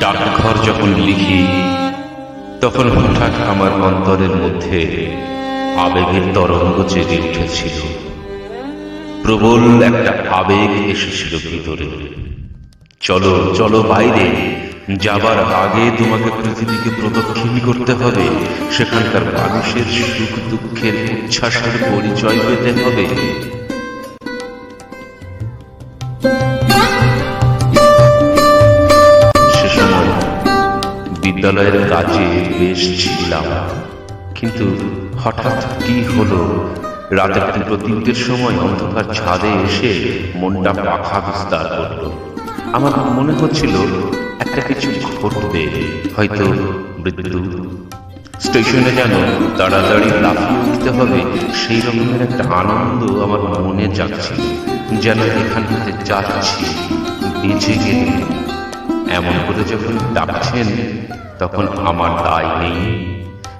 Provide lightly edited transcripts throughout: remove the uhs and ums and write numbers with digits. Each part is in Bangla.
ডাকঘর যখন লিখি তখন হঠাৎ আমার অন্তরের মধ্যে আবেগের তরঙ্গ জেগে উঠেছিল। প্রবল একটা আবেগ এসেছিল ভিতরে। চলো চলো বাইরে, যাবার আগে তোমাকে পৃথিবীকে প্রদক্ষিণ করতে হবে, সেখানকার মানুষের সুখ দুঃখের উচ্ছ্বাসের পরিচয় পেতে হবে। সে সময় বিদ্যালয়ের কাজে বেশ ছিলাম, কিন্তু হঠাৎ কি হলো, রাতের প্রতিদিনের সময় অন্ধকার ছাদে এসে মনটা পাখা বিস্তার করল। আমার মনে হচ্ছিল একটা কিছু ঘটবে, হয়তো মৃত্যু। স্টেশনে যেন তাড়াতাড়ি লাফিয়ে উঠতে হবে, সেই রকমের একটা আনন্দ আমার মনে জাগছিল, যেন এখান থেকে যাচ্ছি বেঁচে গেলে। এমন করে যখন ডাকছেন তখন আমার দায় নেই।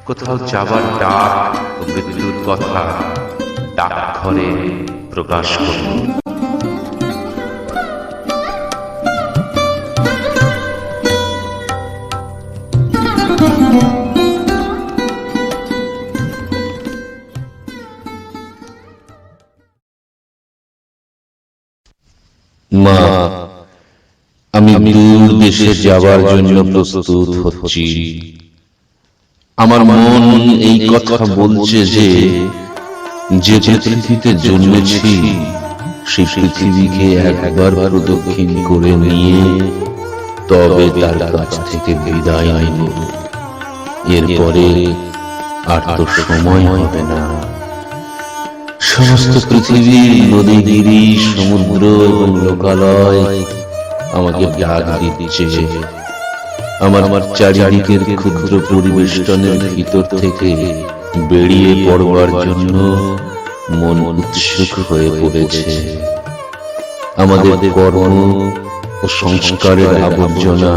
কোথাও যাবার ডাক ও মৃত্যুর কথা ডাকঘরে প্রকাশ করুন। মা, আমি দূর দেশে যাবার জন্য প্রস্তুত হচ্ছি। আমার মন এই কথা বলছে যে পৃথিবীতে জন্মেছি সেই পৃথিবীকে একবার প্রদক্ষিণ করে নিয়ে তবে তার কাছ থেকে বিদায় নেব। এরপরে আর তো সময় হবে না। সমস্ত পৃথিবীর নদীগিরি, সমুদ্র এবং লোকালয় আমাকে ডাক দিচ্ছে। আমার চারিদিকের ক্ষুদ্র পরিবেষ্টনের ভিতর থেকে বেরিয়ে পড়বার জন্য মন উৎসুক হয়ে পড়েছে। আমাদের কর্ম ও সংস্কারের আবর্জনা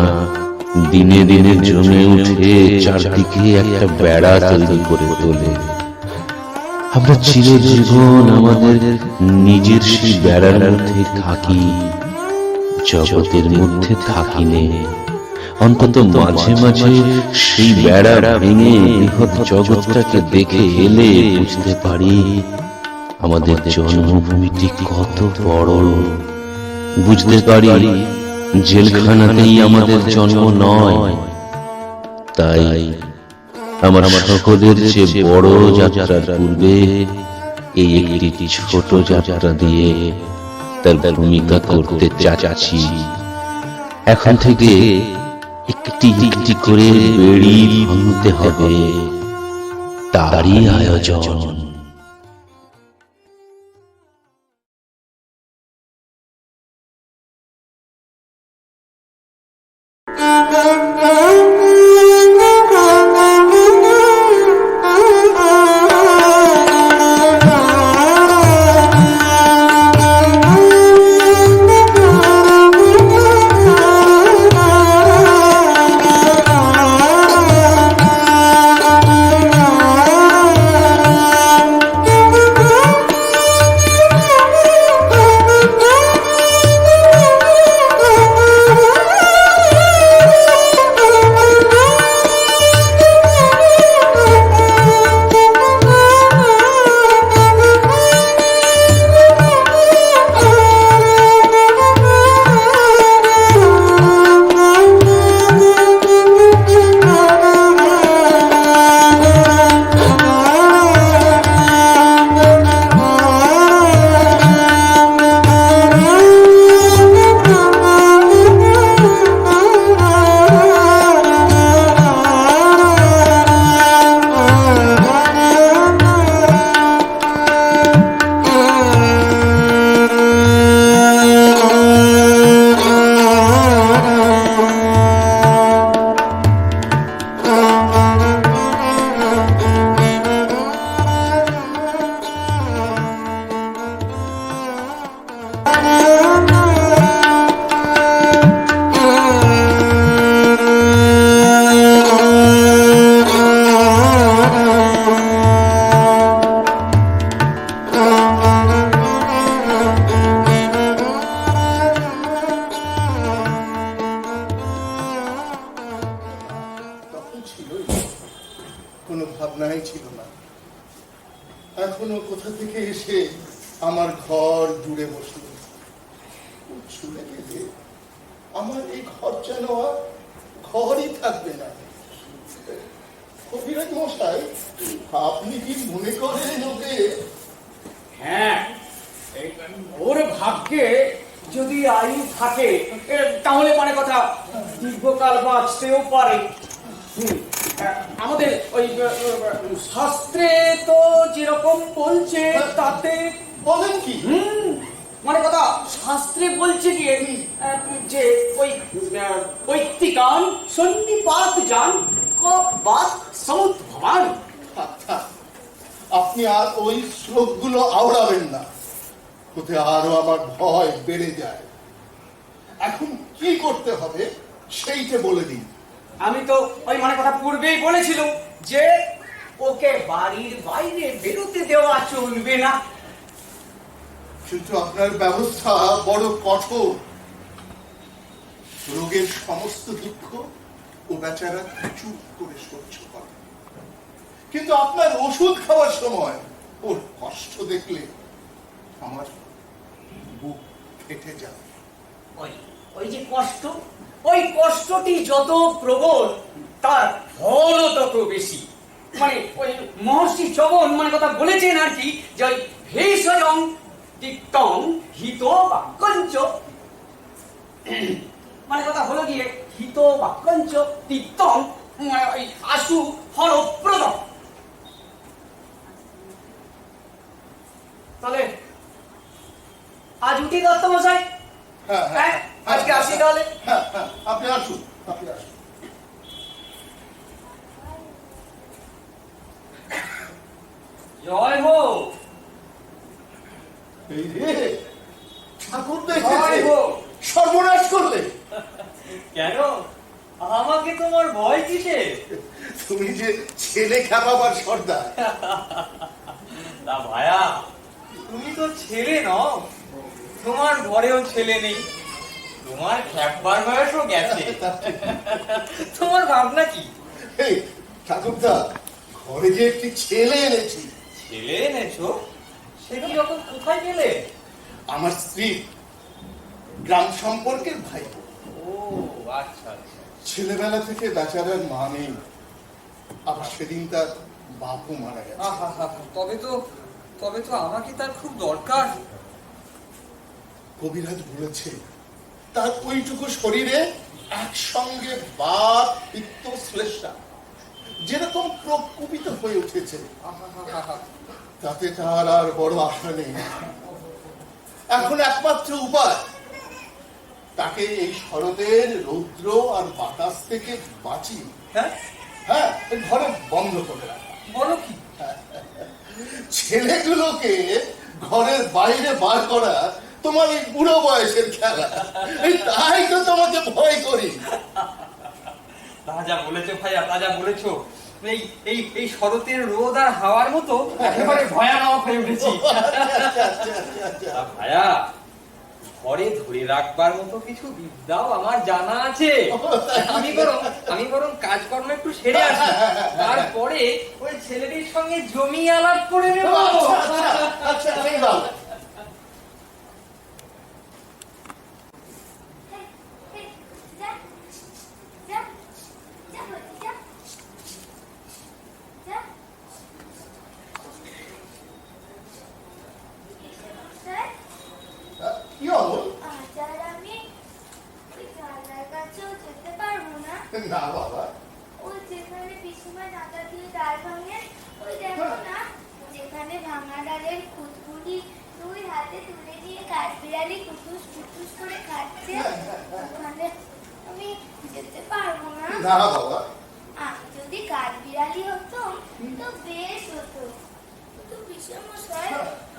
দিনে দিনে জমে উঠে চারদিকে একটা বেড়া তৈরি করে তোলে। আমরা চিরজীবন আমাদের নিজের সেই বেড়ার মধ্যে থাকি, জগতের মধ্যে থাকি নে। অন্তত মাঝে মাঝে সেই বেড়া ভেঙে বৃহৎ জগৎটাকে দেখে এলে বুঝতে পারি আমাদের জন্মভূমিটি কত বড়। বুঝতে পারি জেলখানাতেই আমাদের জন্ম নয়। তাই আমার সকলের চেয়ে বড় যাত্রার পূর্বে এই একটি ছোট যাত্রা দিয়ে তার ভূমিকা করতে চাচ্ছি। এখন থেকে একটি একটি করে বেড়ি ভাঙতে হবে, তারই আয়োজন। ভাবনাই ছিল না। এখনো কোথা থেকে এসে আমার ঘর জুড়ে বসলো। চলে গেলে আমার এই ঘর যেন আর ঘরই থাকবে না। কবিরাজ মশাই, আপনি কি মনে করেন ওকে? হ্যাঁ, ওর ভাগ্যে যদি আয়ু থাকে তাহলে মানে কথা দীর্ঘকাল বাঁচতেও পারে। আমাদের ওই শাস্ত্রে তো যেরকম বলছে তাতে বলেন কি? মানে কথা শাস্ত্রে বলছে গিয়ে যে ওই পৈতৃকান সন্নিপাত যান কবাত সমুদ্ভবান। আপনি আর ওই শ্লোকগুলো আওড়াবেন না, ওতে আরো আমার ভয় বেড়ে যায়। এখন কি করতে হবে সেইটা বলে দিন। আমি তো ওই মানে কথা পূর্বেই বলেছিল যে ওকে বাড়ির বাইরে বেরোতে দেওয়া চলবে না। কিন্তু আপনার ব্যবস্থা বড় কঠোর। রোগের সমস্ত দুঃখ ও বেচারা চুপ করে সহ্য করে, কিন্তু আপনার ওষুধ খাওয়ার সময় ওর কষ্ট দেখলে আমার বুক ফেটে যায়। ওই যে কষ্ট, ওই কষ্টটি যত প্রবল তার ফলও তত বেশি। মানে ওই মহর্ষি চবন মানে কথা বলেছেন আর কি, যে ওই ভেষজং তিক্তং হিত বাক্যঞ্চ, মানে কথা হলো গিয়ে হিত বাক্যঞ্চ তিক্তং ওই আশু ফলপ্রদ। তাহলে আজ উঠি দত্ত মশাই। হ্যাঁ, আজকে আসি তাহলে। হ্যাঁ, আপনি আসুন, আপনি আসুন। জয় হো। এই রে, ঠাকুর জয় হো। সর্বনাশ করলে। কেন আমাকে তোমার ভয় কিসে? তুমি যে ছেলে খেপাবার সর্দার। না ভায়া, তুমি তো ছেলে নও, তোমার ঘরেও ছেলে নেই, তোমার খেপবার বয়সও গেছে। তোমার ভাবনা কি? এই ঠাকুরদা, ঘরে যে একটি ছেলে এনেছি। ছেলে এনেছো? সে কি রকম কোথায় গেলে? আমার স্ত্রী, গ্রাম সম্পর্কের ভাই। ও আচ্ছা আচ্ছা। ছেলেবেলা থেকে বেচারার মা নেই, আবার সেদিন তার বাপও মারা গেছে। তবে তো আমাকে তার খুব দরকার। কবিরাজ বলেছে তার ওইটুকু শরীরে একসঙ্গে বাত পিত্ত শ্লেষা যেরকম প্রকুপিত হয়ে উঠেছে, তাতে তার আর বড় আশা নেই। এখন একমাত্র উপায় তাকে এই শরতের রৌদ্র আর বাতাস থেকে বাঁচিয়ে হ্যাঁ ঘরে বন্ধ করে রাখা। বলো কি? ছেলেগুলোকে ঘরের বাইরে বার করা তোমার এই বুড়ো বয়সের খেলা। এই তাই তো তোমাকে ভয় করি। তাজা বলেছো ভাইয়া, তাজা বলেছো। এই এই এই শরতের রোদ আর হাওয়ার মতো একেবারে ভয়ানক হয়ে উঠেছি। ভাইয়া, ঘরে ধরে রাখবার মতো কিছু বিদ্যাও আমার জানা আছে। আমি বরং কাজকর্ম একটু সেরে আসি, তারপরে ওই ছেলেটির সঙ্গে জমি আলাপ করে নেব। আচ্ছা এই ভালো। কি অমল? না বাবা, ওই যেখানে পিসিমা টাকা দিয়ে ডাল ভাঙে, ওই দেখো না, যেখানে ভাঙা ডালের খুঁতখুঁটি দুই হাতে তুলে দিয়ে কাঠবিড়ালি কুটুস কুটুস করে খাচ্ছে, ওখানে আমি যেতে পারবো না। না বাবা, আমি যদি কাঠবিড়ালি হতাম তো বেশ হতো, কিন্তু পিসেমশাই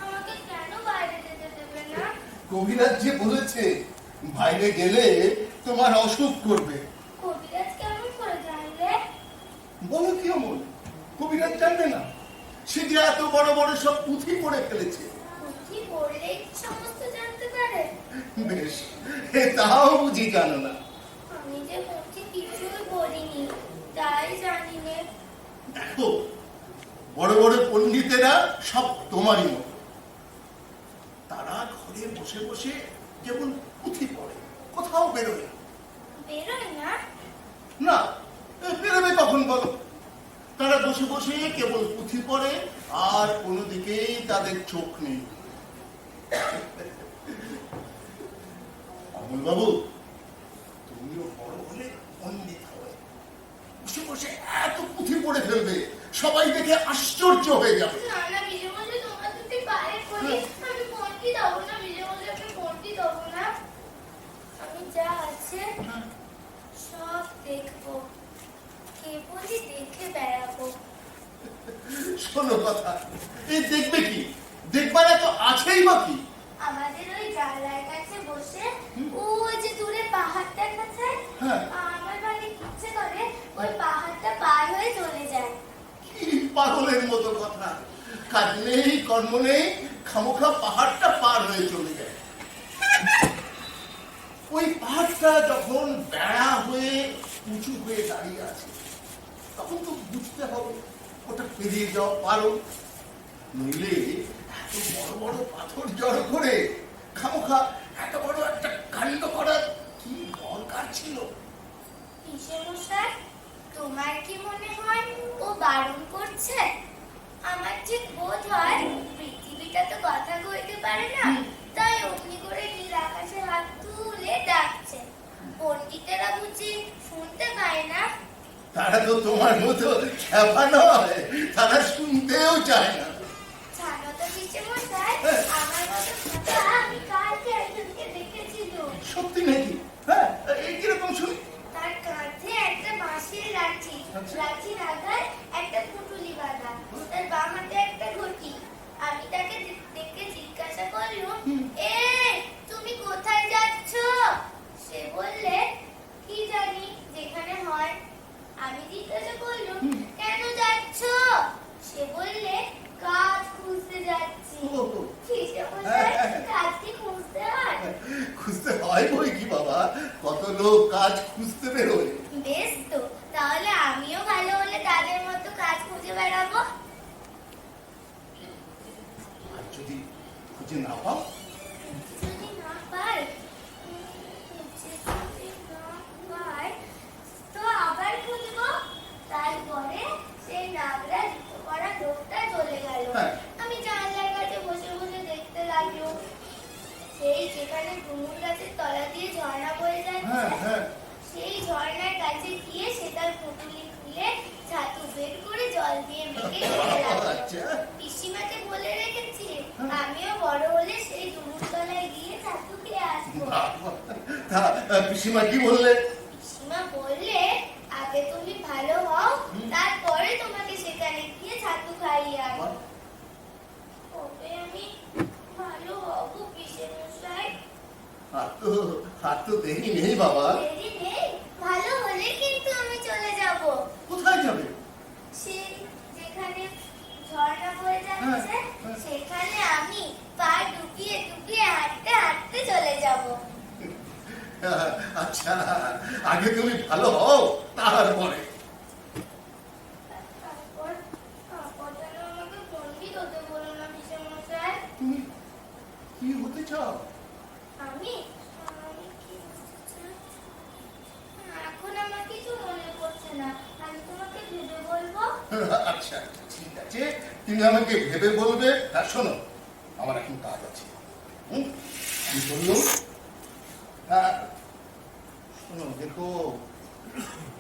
আমাকে কেন বাইরে যেতে দেবে না? কবিরাজ যে বলেছে বাইরে গেলে তোমার অসুখ করবে। কবিরাজ কেমন করে জানলে? বলো কি অমল, কবিরাজ জানবে না? সে যে এত বড় বড় সব পুঁথি পড়ে ফেলেছে। পুঁথি পড়লেই সমস্ত জানতে পারে? বেশ, তাও বুঝি জানো না। আমি যে পুঁথি কিছুই পড়িনি, তাই জানি না। দেখো, বড় বড় পণ্ডিতেরা সব তোমারই মতো। তারা ঘরে বসে বসে যেমন পুঁথি পড়ে, কোথাও বেরোয় না। বেরোয় না? না, বেরোবে কখন বলো? তারা বসে বসে কেবল পুঁথি পড়ে, আর কোনো দিকেই তাদের চোখ নেই। অমল বাবু, তুমিও বড় হলে পণ্ডিত হবে, বসে বসে এত পুঁথি পড়ে ফেলবে, সবাই দেখে আশ্চর্য হয়ে যাবে। না না বিজয়মশাই, তোমরা যদি পারে করি, আমি পণ্ডিত হবো না বিজয়মশাই, আমি পণ্ডিত হবো না। আমি যা আছে সব দেখবো, কেবলই দেখে বেড়াবো। শোনো কথা, এই দেখবে কি? দেখবার তো আছেই বা কি? আমাদের ওই জানলার কাছে বসে ওই যে দূরে পাহাড়টার কাছে হ্যাঁ। আমার বাড়ি ইচ্ছে করে ওই পাহাড়টা পার হয়ে চলে যায়। কি পাগলের মতো কথা! কাজ নেই, কর্ম নেই, খামোখা পাহাড়টা পার হয়ে চলে যায়। ওই পাহাড়টা যখন বেড়া হয়ে উঁচু হয়ে দাঁড়িয়ে আছে, তখন তো বুঝতে হবে ওটা পেরিয়ে যাওয়া পারো। নইলে এত বড় বড় পাথর জড়ো করে খামোখা এত বড় একটা কাণ্ড করার কি দরকার ছিল? বিজয়মশাই, তোমার কি মনে হয় ও বারণ করছে? আমার ঠিক বোধ হয় পৃথিবীটা তো কথা কইতে পারে না, তাই অমনি করে নীল আকাশে হাত তুলে ডাকছে। পণ্ডিতেরা বুঝি শুনতে পায় না? তারা তো তোমার মতো খেপা নয়, তারা শুনতেও চায় না। জানো তো বিজয়মশাই, আমার মতো কথা আমি কালকে একজনকে দেখেছিল। সত্যি নাকি? হ্যাঁ, এই কিরকম শুনি? তার কাঁধে একটা বাঁশের লাঠি, লাঠির আগায় একটা পুটুলি বাঁধা, তার বাম হাতে একটা ঘটি। আমি তাকে দেখে জিজ্ঞাসা করলাম, তুমি কোথায় যাচ্ছ? সে বললে, কি জানি, যেখানে হয়। আমি জিজ্ঞাসা করলাম, কেন যাচ্ছ? সে বললে, কাজ খুঁজতে যাচ্ছি। কাজ কি খুঁজতে হয়? খুঁজতে হয় বই কি বাবা, কত লোক কাজ খুঁজতে বেরোয়। বেশ তো, তাহলে আমিও ভালো হলে তাদের মতো কাজ খুঁজে বেড়াবো। আর যদি খুঁজে না পাও? যদি না পাই, যদি না পাই, তো আবার খুঁজবো। তারপরে সেই নাগরা জুতো পরা লোকটা চলে গেল। হ্যাঁ। আমি জানলার কাছে বসে বসে দেখতে লাগলো। সেই যেখানে ডুমুর গাছের তলা দিয়ে ঝর্ণা বয়ে হ্যাঁ যাচ্ছে, হ্যাঁ। সেই ঝর্ণার কাছে গিয়ে সে তার পুঁটুলি খুলে ছাতু বের করে জল দিয়ে মেখে খেতে লাগলো। আচ্ছা। পিসিমাকে বলে রেখেছি, আমিও বড় হলে সেই ডুমুর তলায় গিয়ে ছাতু খেয়ে আসবো। তা পিসিমা কি বললে? পিসিমা বললে, আগে তুমি ভালো হও, তারপরে তোমাকে সেখানে গিয়ে ছাতু খাইয়ে আনবো। কবে আমি ভালো হব পিসেমশাই? হাত তো দেরি নেই বাবা। দেরি নেই, ভালো হলে কিন্তু আমি চলে যাব। কোথায় যাবে? সেই যেখানে ঝর্ণা বয়ে যাচ্ছে, সেখানে আমি পা ডুবিয়ে ডুবিয়ে হাঁটতে হাঁটতে চলে যাব। আচ্ছা, আগে তুমি ভালো হও, তারপরে। তারপর যেন আমাকে পণ্ডিত হতে বলো না পিসেমশাই। তুমি কি হতে চাও? আমি কি হতে চাই? এখন আমার কিছু মনে পড়ছে না, আমি তোমাকে ভেবে বলবো। আচ্ছা, ঠিক আছে, তুমি আমাকে ভেবে বলবে। আর শোনো, আমার এখন কাজ আছে। কি বললো? শোনো, দেখো,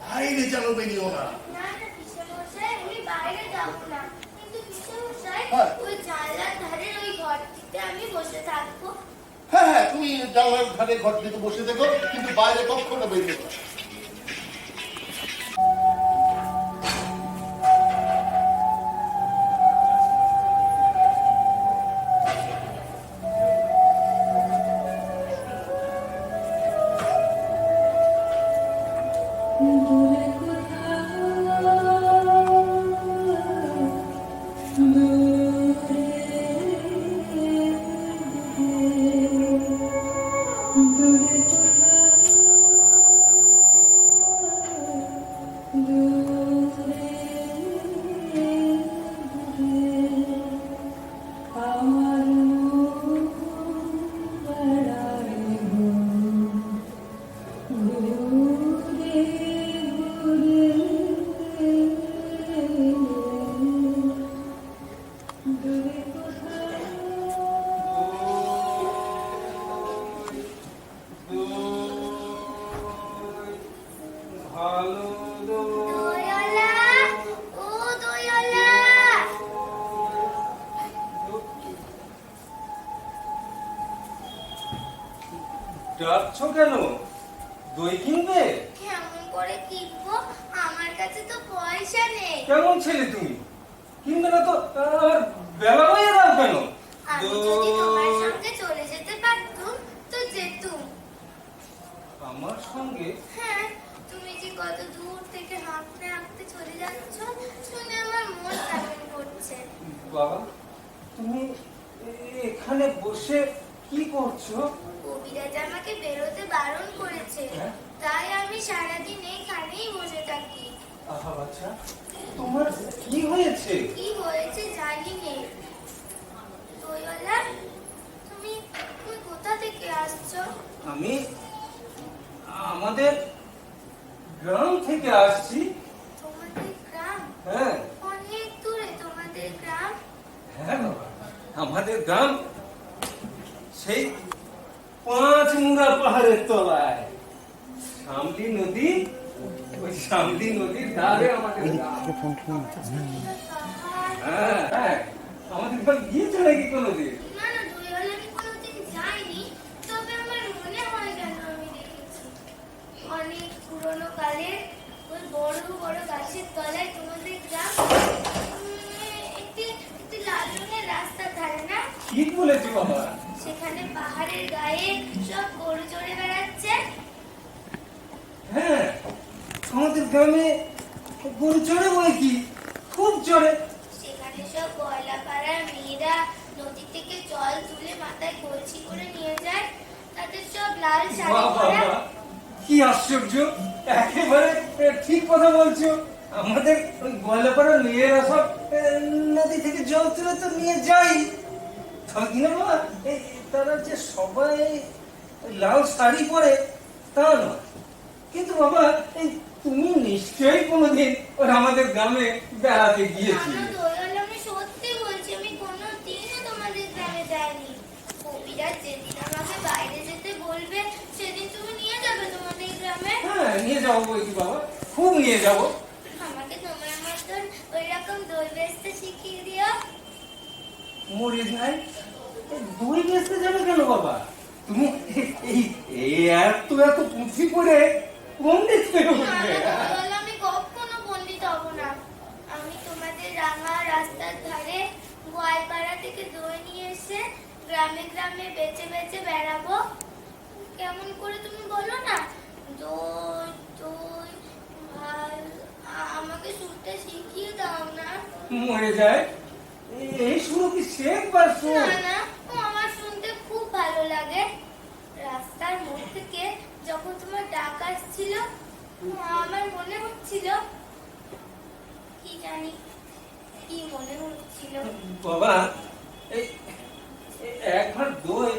বাইরে যেন বেরিও না। না না পিসেমশাই, আমি বাইরে যাব না, কিন্তু পিসেমশাই হ্যাঁ। ওই জানলার ধারের ওই ঘরটিতে আমি বসে থাকবো। হ্যাঁ হ্যাঁ, তুমি জানলার ধারে ঘর থেকে বসে দেখো, কিন্তু বাইরে কখনো বেরিয়ে না। ডাকছো কেন? দই কিনবে? কেমন করে কিনবো? আমার কাছে তো পয়সা নেই। কেমন ছেলে তুমি? কিনবে না তো আমার বেলা হয়ে দাও কেন? আমি যদি তোমার সঙ্গে চলে যেতে পারতুম তো যেতুম। আমার সঙ্গে? হ্যাঁ, তুমি যে কত দূর থেকে হাঁটতে হাঁটতে চলে যাচ্ছ শুনে আমার মন কেমন করছে। বাবা, তুমি এখানে বসে কি করছো? কবিরাজ আমাকে বেরোতে বারণ করেছে, হ্যাঁ? তাই আমি সারাদিন এখানেই বসে থাকি। আহা বাচ্চা, তোমার কি হয়েছে? কি হয়েছে জানি নে। দইওয়ালা, তুমি তুমি কোথা থেকে আসছো? আমি আমাদের গ্রাম থেকে আসছি। তোমাদের গ্রাম? হ্যাঁ অনেক দূরে তোমাদের গ্রাম? হ্যাঁ বাবা, আমাদের গ্রাম সেই 5 মুড়া পাহাড়ের তলায়। শামলি নদী, ওই শামলি নদীর ধারে আমাদের গ্রাম। হ্যাঁ হ্যাঁ, আমাদের গ্রাম গিয়েছে নাকি কোনোদিন? না না, দইওয়ালা আমি কোনোদিন যাইনি, তবে আমার মনে হয় যেন আমি দেখেছি। অনেক পুরনো কালের ওই বড় বড় গাছের তলায় তোমাদের গ্রাম। একটি একটি লাল রঙের রাস্তা ধারে না? ঠিক বলেছি বাবা। সেখানে পাহাড়ের গায়ে সব গরু চড়ে বেড়াচ্ছে। হ্যাঁ, আমাদের গ্রামে গরু চড়ে বলে কি, খুব চড়ে। সেখানে সব গয়লা পাড়ার মেয়েরা নদী থেকে জল তুলে মাথায় কলসি করে নিয়ে যায়। তাদের সব লাল শাড়ি বাহ, বাহ, পরা। বাহ, কি আশ্চর্য, একেবারে ঠিক কথা বলছো। আমাদের ওই গয়লাপাড়ার মেয়েরা সব নদী থেকে জল তুলে তো নিয়ে যাই। তবে না বাবা, তারা যে সবাই ওই লাল শাড়ি পরে তা নয়। কিন্তু বাবা, তুমি নিশ্চয়ই কোনোদিন ওই আমাদের গ্রামে বেড়াতে গিয়েছিলে। আমার দয়াল, আমি সত্যি বলছি, আমি কোনোদিনও তোমাদের গ্রামে যাইনি। কবিরাজ যেদিন আমাকে বাইরে যেতে বলবে সেদিন তুমি নিয়ে যাবে তোমাদের গ্রামে। হ্যাঁ, নিয়ে যাবো বলছি বাবা, খুব নিয়ে যাবো। আমাকে তোমার মতন ওই রকম দই বেচতে শিখিয়ে দিও। মরে যায়, দই বেচতে যাবে কেন বাবা? তুমি এই এই এত এত পুঁথি পড়ে পণ্ডিত হয়ে না উঠবে। না দয়াল, আমি কখনো পণ্ডিত হব না। আমি তোমাদের রাঙা রাস্তার ধারে গোয়ালপাড়া থেকে দই নিয়ে এসে গ্রামে গ্রামে বেচে বেচে বেড়াবো। কেমন করে তুমি বলো না? দই দই আমাকে শুনতে শিখিয়ে দাও না। মরে যায়, এই শুরু কি শেখবার শুন। না না, ও আমার শুনতে খুব ভালো লাগে। রাস্তার মোড় থেকে যখন তোমার ডাক আসছিল, আমার মনে হচ্ছিল, কি জানি কি মনে হচ্ছিল। বাবা, এই এই একবার দই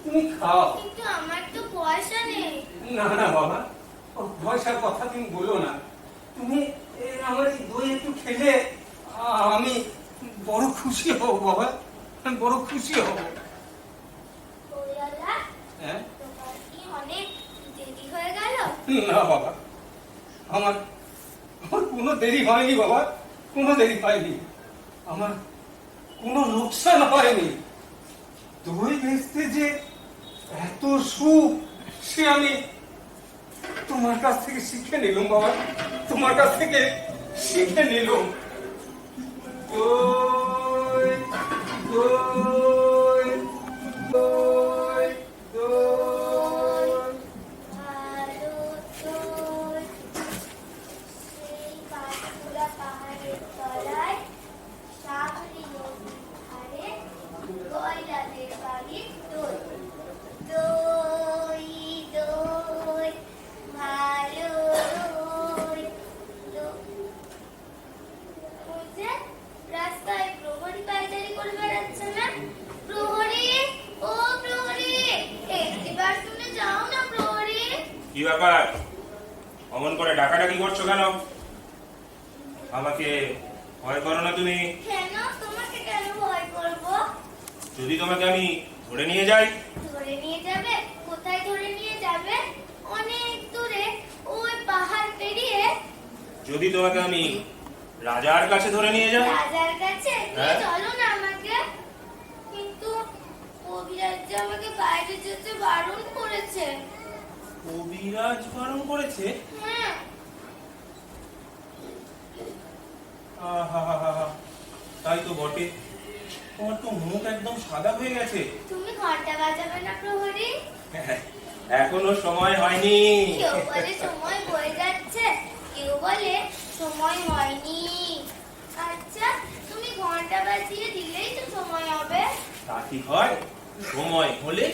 তুমি খাও। কিন্তু আমার তো পয়সা নেই। না না বাবা, ও পয়সার কথা তুমি বলো না। তুমি আমার এই দই একটু খেলে আমি বড় খুশি হব বাবা, আমি বড় খুশি হব। দইওয়ালা, হ্যাঁ, তোমার কি অনেক দেরি হয়ে গেল? না বাবা, আমার আমার কোনো দেরি হয়নি বাবা, কোনো দেরি হয়নি। আমার কোনো লোকসান হয়নি। দই বেচতে যে এত সুখ, সে আমি তোমার কাছ থেকে শিখে নিলাম বাবা, তোমার কাছ থেকে শিখে নিলাম। দই দই দই দই। ভালো দই, সেই পাঁচকুড়া পাহাড়ের তলায় শাবরি নদীর ধারে গয়লাদের বাড়ির দই। দই দই, ভালো দই। ওই যে রাস্তায় প্রহরী পায়চারি করে বেড়াচ্ছে না? প্রহরী, ও প্রহরী, একটিবার শুনে যাও না প্রহরী। কি ব্যাপার, অমন করে ডাকাডাকি করছো কেন? আমাকে ভয় করো না তুমি? কেন? তোমাকে কেন ভয় করবো? যদি তোমাকে আমি ধরে নিয়ে যাই? ধরে নিয়ে যাবে? কোথায় ধরে নিয়ে যাবে? অনেক দূরে, ওই পাহাড় পেরিয়ে। যদি তোমাকে আমি রাজার কাছে ধরে নিয়ে যাই? রাজার কাছে নিয়ে হ্যাঁ। চলো না আমাকে। কিন্তু কবিরাজ যে আমাকে বাইরে যেতে বারণ করেছে। কবিরাজ বারণ করেছে? হ্যাঁ, আহা, তাই তো বটে। তোমার তো মুখ একদম সাদা হয়ে গেছে। তুমি ঘন্টা বাজাবে না প্রহরী? এখনো সময় হয়নি। কেউ বলে সময় বয়ে যাচ্ছে, কেউ বলে সময় হয়নি। আচ্ছা, তুমি ঘন্টা বাজিয়ে দিলেই তো সময় হবে। তা কি হয়? সময় হলে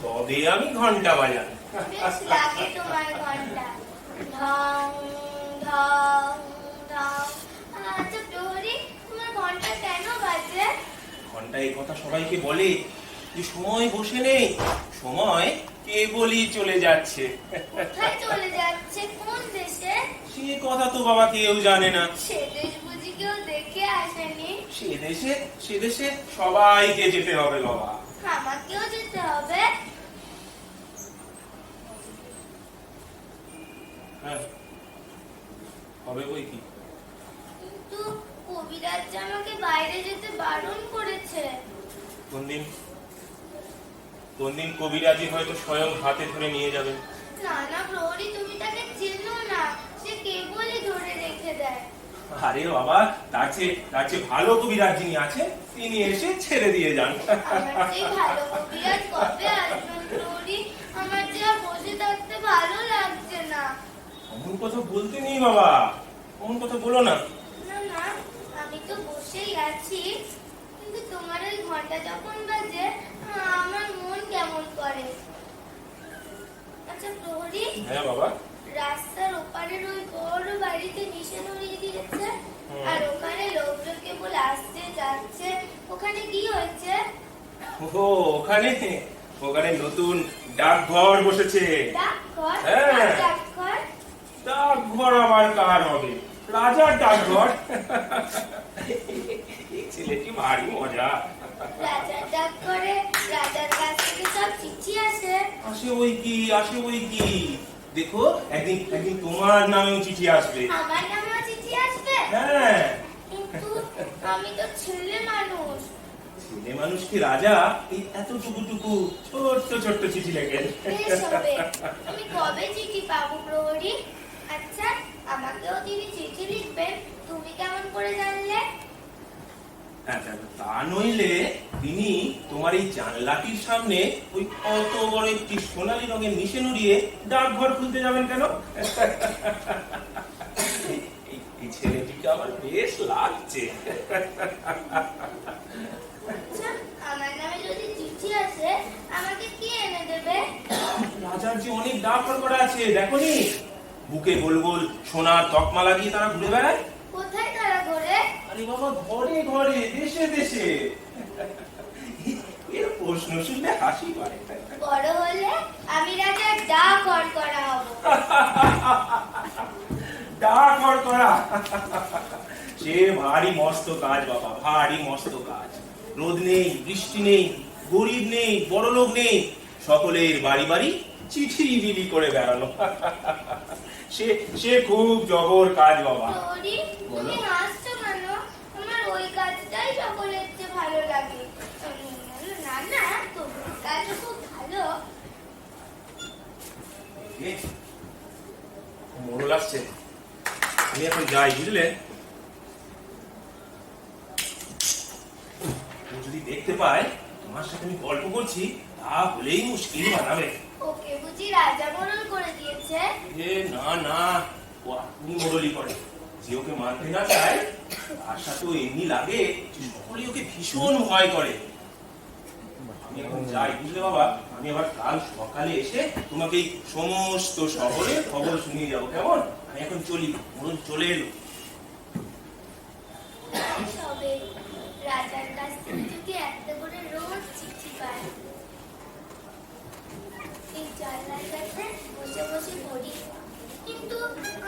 তবে আমি ঘন্টা বাজাবো। বেশ লাগে তোমার ঘন্টা। ঢং ঢং ঢং। আচ্ছা প্রহরী, তোমার ঘন্টা কেন বাজে? ঘন্টা এই কথা সবাইকে বলে যে সময় বসে নেই, সময় কেবলই চলে যাচ্ছে। কোথায় চলে যাচ্ছে? কোন দেশে? সে কথা তো বাবা কেউ জানে না। সে দেশ বুঝি কেউ দেখে আসেনি? সে দেশে সবাইকে যেতে হবে বাবা। আমাকেও যেতে হবে। হ্যাঁ, হবে বই কি। কিন্তু কবিরাজ যে আমাকে বাইরে যেতে বারণ করেছে। কোন দিন কবিরাজি হয়তো স্বয়ং হাতে ধরে নিয়ে যাবেন। না না প্রহরী, তুমি তাকে চেনো না, সে কেবলই ধরে রেখে দেয়। আরে বাবা, তার চেয়ে ভালো কবিরাজ যিনি আছে তিনি এসে ছেড়ে দিয়ে যান। আমার সেই ভালো কবিরাজ কবে আসবেন প্রহরী? আমার যে আর বসে থাকতে ভালো লাগছে না। অমন কথা বলতে নেই বাবা, অমন কথা বলো না। না না, আমি তো বসেই আছি, কিন্তু তোমার ওই ঘন্টা যখন বাজে আমার মন কেমন করে। আচ্ছা প্রহরী, হ্যাঁ বাবা। রাস্তার ওপারের ওই বড় বাড়িতে নিশে ধরিয়ে দিয়েছে, আর ওখানে লোকজন কেবল আসছে যাচ্ছে, ওখানে কি হয়েছে? ও ওখানে নতুন ডাকঘর বসেছে। ডাকঘর? হ্যাঁ। কার ডাকঘর? ডাকঘর আবার কার হবে? রাজার ডাকঘর। এই ছেলেটি ভারী মজা। রাজার ডাকঘরে রাজার কাছ থেকে সব চিঠি আসে। আসে ওই কি দেখো, একদিন তোমার নামেও চিঠি আসবে। আমার নামেও চিঠি আসবে? হ্যাঁ। কিন্তু আমি তো ছেলে মানুষ। ছেলে মানুষ কি রাজা এই এতটুকু ছোট্ট চিঠি লেখেন? বেশ হবে। আমি কবে চিঠি পাবো প্রহরী? আচ্ছা, আমাকেও তিনি চিঠি লিখবেন, তুমি কেমন করে জানলে? আচ্ছা, তা নইলে তিনি তোমার এই জানলাটির সামনে ওই অত বড় একটি সোনালী রঙের নিশে নুড়িয়ে ডাকঘর খুলতে যাবেন কেন? এই ছেলেটিকে আমার বেশ লাগছে। আচ্ছা, আমার নামে যদি চিঠি আসে আমাকে কি এনে দেবে? রাজার যে অনেক ডাকঘর করা আছে দেখোনি? বুকে গোল গোল সোনার তকমা লাগিয়ে তারা ঘুরে বেড়ায়। কোথায় তারা ঘোরে? আরে বাবা, ঘরে ঘরে, দেশে দেশে। এর প্রশ্ন শুনলে হাসি পায়। বড় হলে আমি রাজার ডাকঘর করা হব। ডাকঘর করা সে ভারী মস্ত কাজ বাবা, ভারী মস্ত কাজ। রোদ নেই, বৃষ্টি নেই, গরিব নেই, বড় লোক নেই, সকলের বাড়ি বাড়ি চিঠি বিলি করে বেড়ানো। সে খুব জবর কাজ বাবা। প্রহরী, তুমি হাসছো কেন? আমার ওই কাজটাই সকলের চেয়ে ভালো লাগে। না না, তোমার কাজও খুব ভালো। মোড়ল আসছে, আমি এখন যাই, বুঝলে? ও যদি দেখতে পায় তোমার সাথে আমি গল্প করছি তাহলেই মুশকিল বানাবে। ওকে বুঝি রাজা বরণ করে দিয়েছে? না, ও আপনি মোড়লি করে। যে ওকে মানতে না চায় তার সাথেও এমনি লাগে যে সকলেই ওকে ভীষণ ভয় করে। আমি এখন যাই, বুঝলে বাবা? আমি আবার কাল সকালে এসে তোমাকে এই সমস্ত শহরে খবর শুনিয়ে যাবো, কেমন? আমি এখন চলি, মোড়ল চলে এলো। সবে রাজার কাছ থেকে যদি একটা করে রোজ চিঠি পায়, এই জানলার কাছে বসে বসে পড়ি। কিন্তু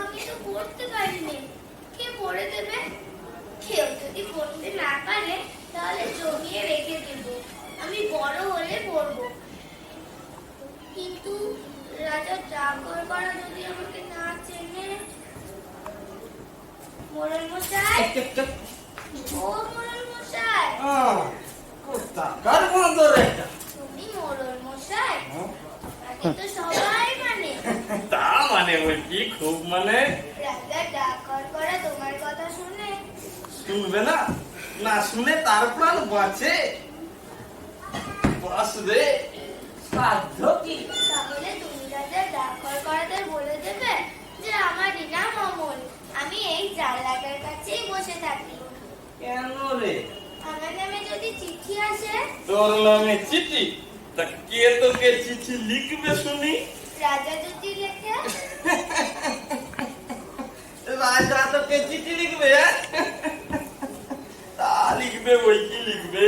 আমি তো পড়তে পারিনি, কে পড়ে দেবে? কেউ যদি পড়তে না পারে তাহলে জমিয়ে রেখে দেব, আমি বড় হলে পড়বো। কিন্তু রাজার ডাকঘর করা যদি আমাকে না চেনে? মোড়ল মশাই, ও মোড়ল মশাই, কার বন্ধ রে? তুমি মোড়ল মশাই? আগে তো সবাই মানে। তা মানে রাজার ডাক করা তোমার কথা শুনে শুনবে না, না শুনে তার প্রাণ বাঁচে। বাস রে, সাধ্য কি? তাহলে তুমি রাজার ডাক করাদের বলে দেবে যে আমারই নাম অমল, আমি এই জানলাটার কাছেই বসে থাকি। কেন রে? আমার নামে যদি চিঠি আসে, তোর নামে চিঠি? তা কে তোকে চিঠি লিখবে শুনি? রাজা যদি লেখে, রাজা তোকে চিঠি লিখবে? তা লিখবে, বই কি লিখবে,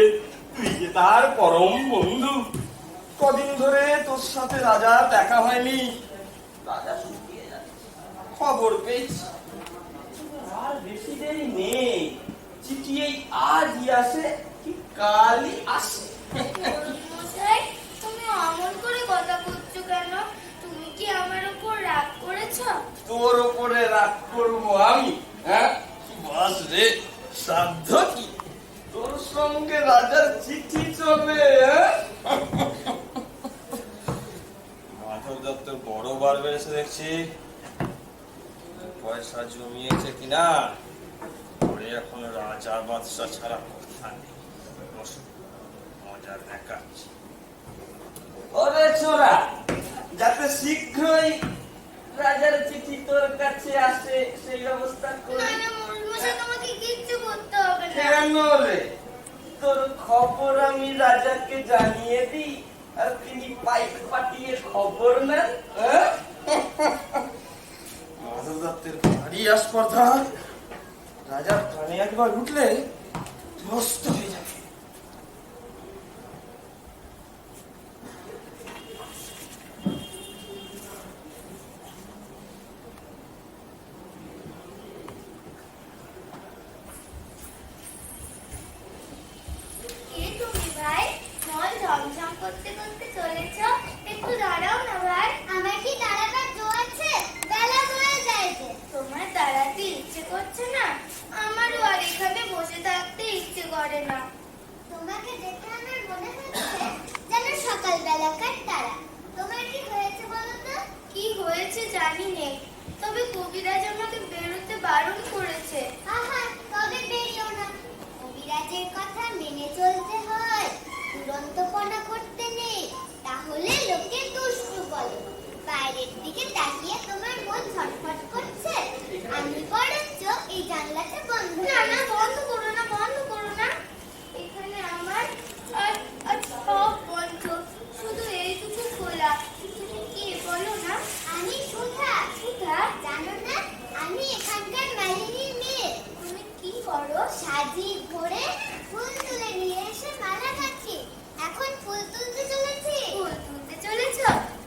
তুই যে তার পরম বন্ধু। কদিন ধরে তোর সাথে রাজা দেখা হয়নি, রাজা শুকিয়ে যাচ্ছে, খবর পেয়েছি। আর বেশি দেরি নেই, চিঠি এই আজই আসে কি কালই আসে। মশাই তুমি অমন করে কথা বলছো কেন? তুমি কি আমার উপর রাগ করেছো? তোর উপরে রাগ করবো আমি? হ্যাঁ, বাস রে, সাধ্য কি তোর সঙ্গে রাজার চিঠি চলে? মাধব দত্তর বড় বার বেড়েছে দেখছি, পয়সা জমিয়েছে কিনা। পরে এখন রাজা বাদশা ছাড়া কথা নেই, মজা দেখাচ্ছে। ওরে ছোড়া, যাতে শীঘ্রই রাজার চিঠি তোর কাছে আসে সেই ব্যবস্থা না করি। না মশাই, তোমাকে কিচ্ছু করতে হবে না। কেন রে? তোর খবর আমি রাজাকে জানিয়ে দিই আর তিনি পাইক পাঠিয়ে খবর নেন। মাধব দত্তের ভারী আস্পর্ধা, রাজার কানে একবার উঠলে ধ্বস্ত হয়ে যাবে। কে তুমি ভাই? মল ঝমঝম করতে করতে চলেছো, একটু দাঁড়াও না ভাই। আমার কি দাঁড়াবার জো আছে? বেলা হয়ে যায় যে। তোমার দাঁড়াতে ইচ্ছে করছে না? আমারও আর এখানে বসে থাকতে ইচ্ছে করে না। তোমাকে দেখে আমার মনে হচ্ছে যেন সকালবেলাকার তারা। তোমার কি হয়েছে বলো তো? কি হয়েছে জানি নে, তবে কবিরাজ আমাকে বেরোতে বারণ করেছে। আহা, তবে বেরিও না। কবিরাজের কথা মেনে চলতে হয়, দুরন্তপনা করতে নেই, তাহলে লোকে দুষ্টু বলে। বাইরের দিকে তাকিয়ে তোমার মন ছটফট করছে, আমি বরঞ্চ এই জানলাটা বন্ধ। না না, বন্ধ করো না, বন্ধ করো না। এখানে আমার আর সব বন্ধ, শুধু এইটুকু খোলা। তুমি কে বলো না? আমি সুধা। সুধা? জানো না আমি এখানকার মালিনীর মেয়ে। তুমি কি করো? সাজি ভরে ফুল তুলে নিয়ে এসে মালা গাঁথি। এখন ফুল তুলতে চলেছি। ফুল তুলতে চলেছ?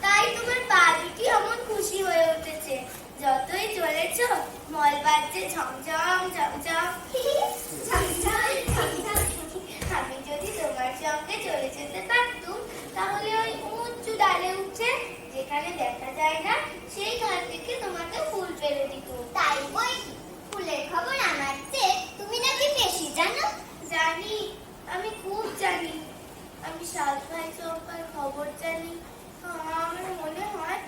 তাই তোমার পা দুটি অমন খুশি হয়ে উঠেছে। যতই চলেছ মল বাজছে ঝমঝম ঝমঝম ঝমঝম ঝমঝম। আমি যদি তোমার সঙ্গে চলে যেতে পারতুম, তাহলে ওই উঁচু ডালে উঠে যেখানে দেখা যায় না সেইখান থেকে তোমাকে ফুল পেরে দিত। তাই বই ফুলের খবর আমার চেয়ে তুমি নাকি বেশি জানো? জানি, আমি খুব জানি। আমি সাত ভাই চম্পার খবর জানি। আমার মনে হয়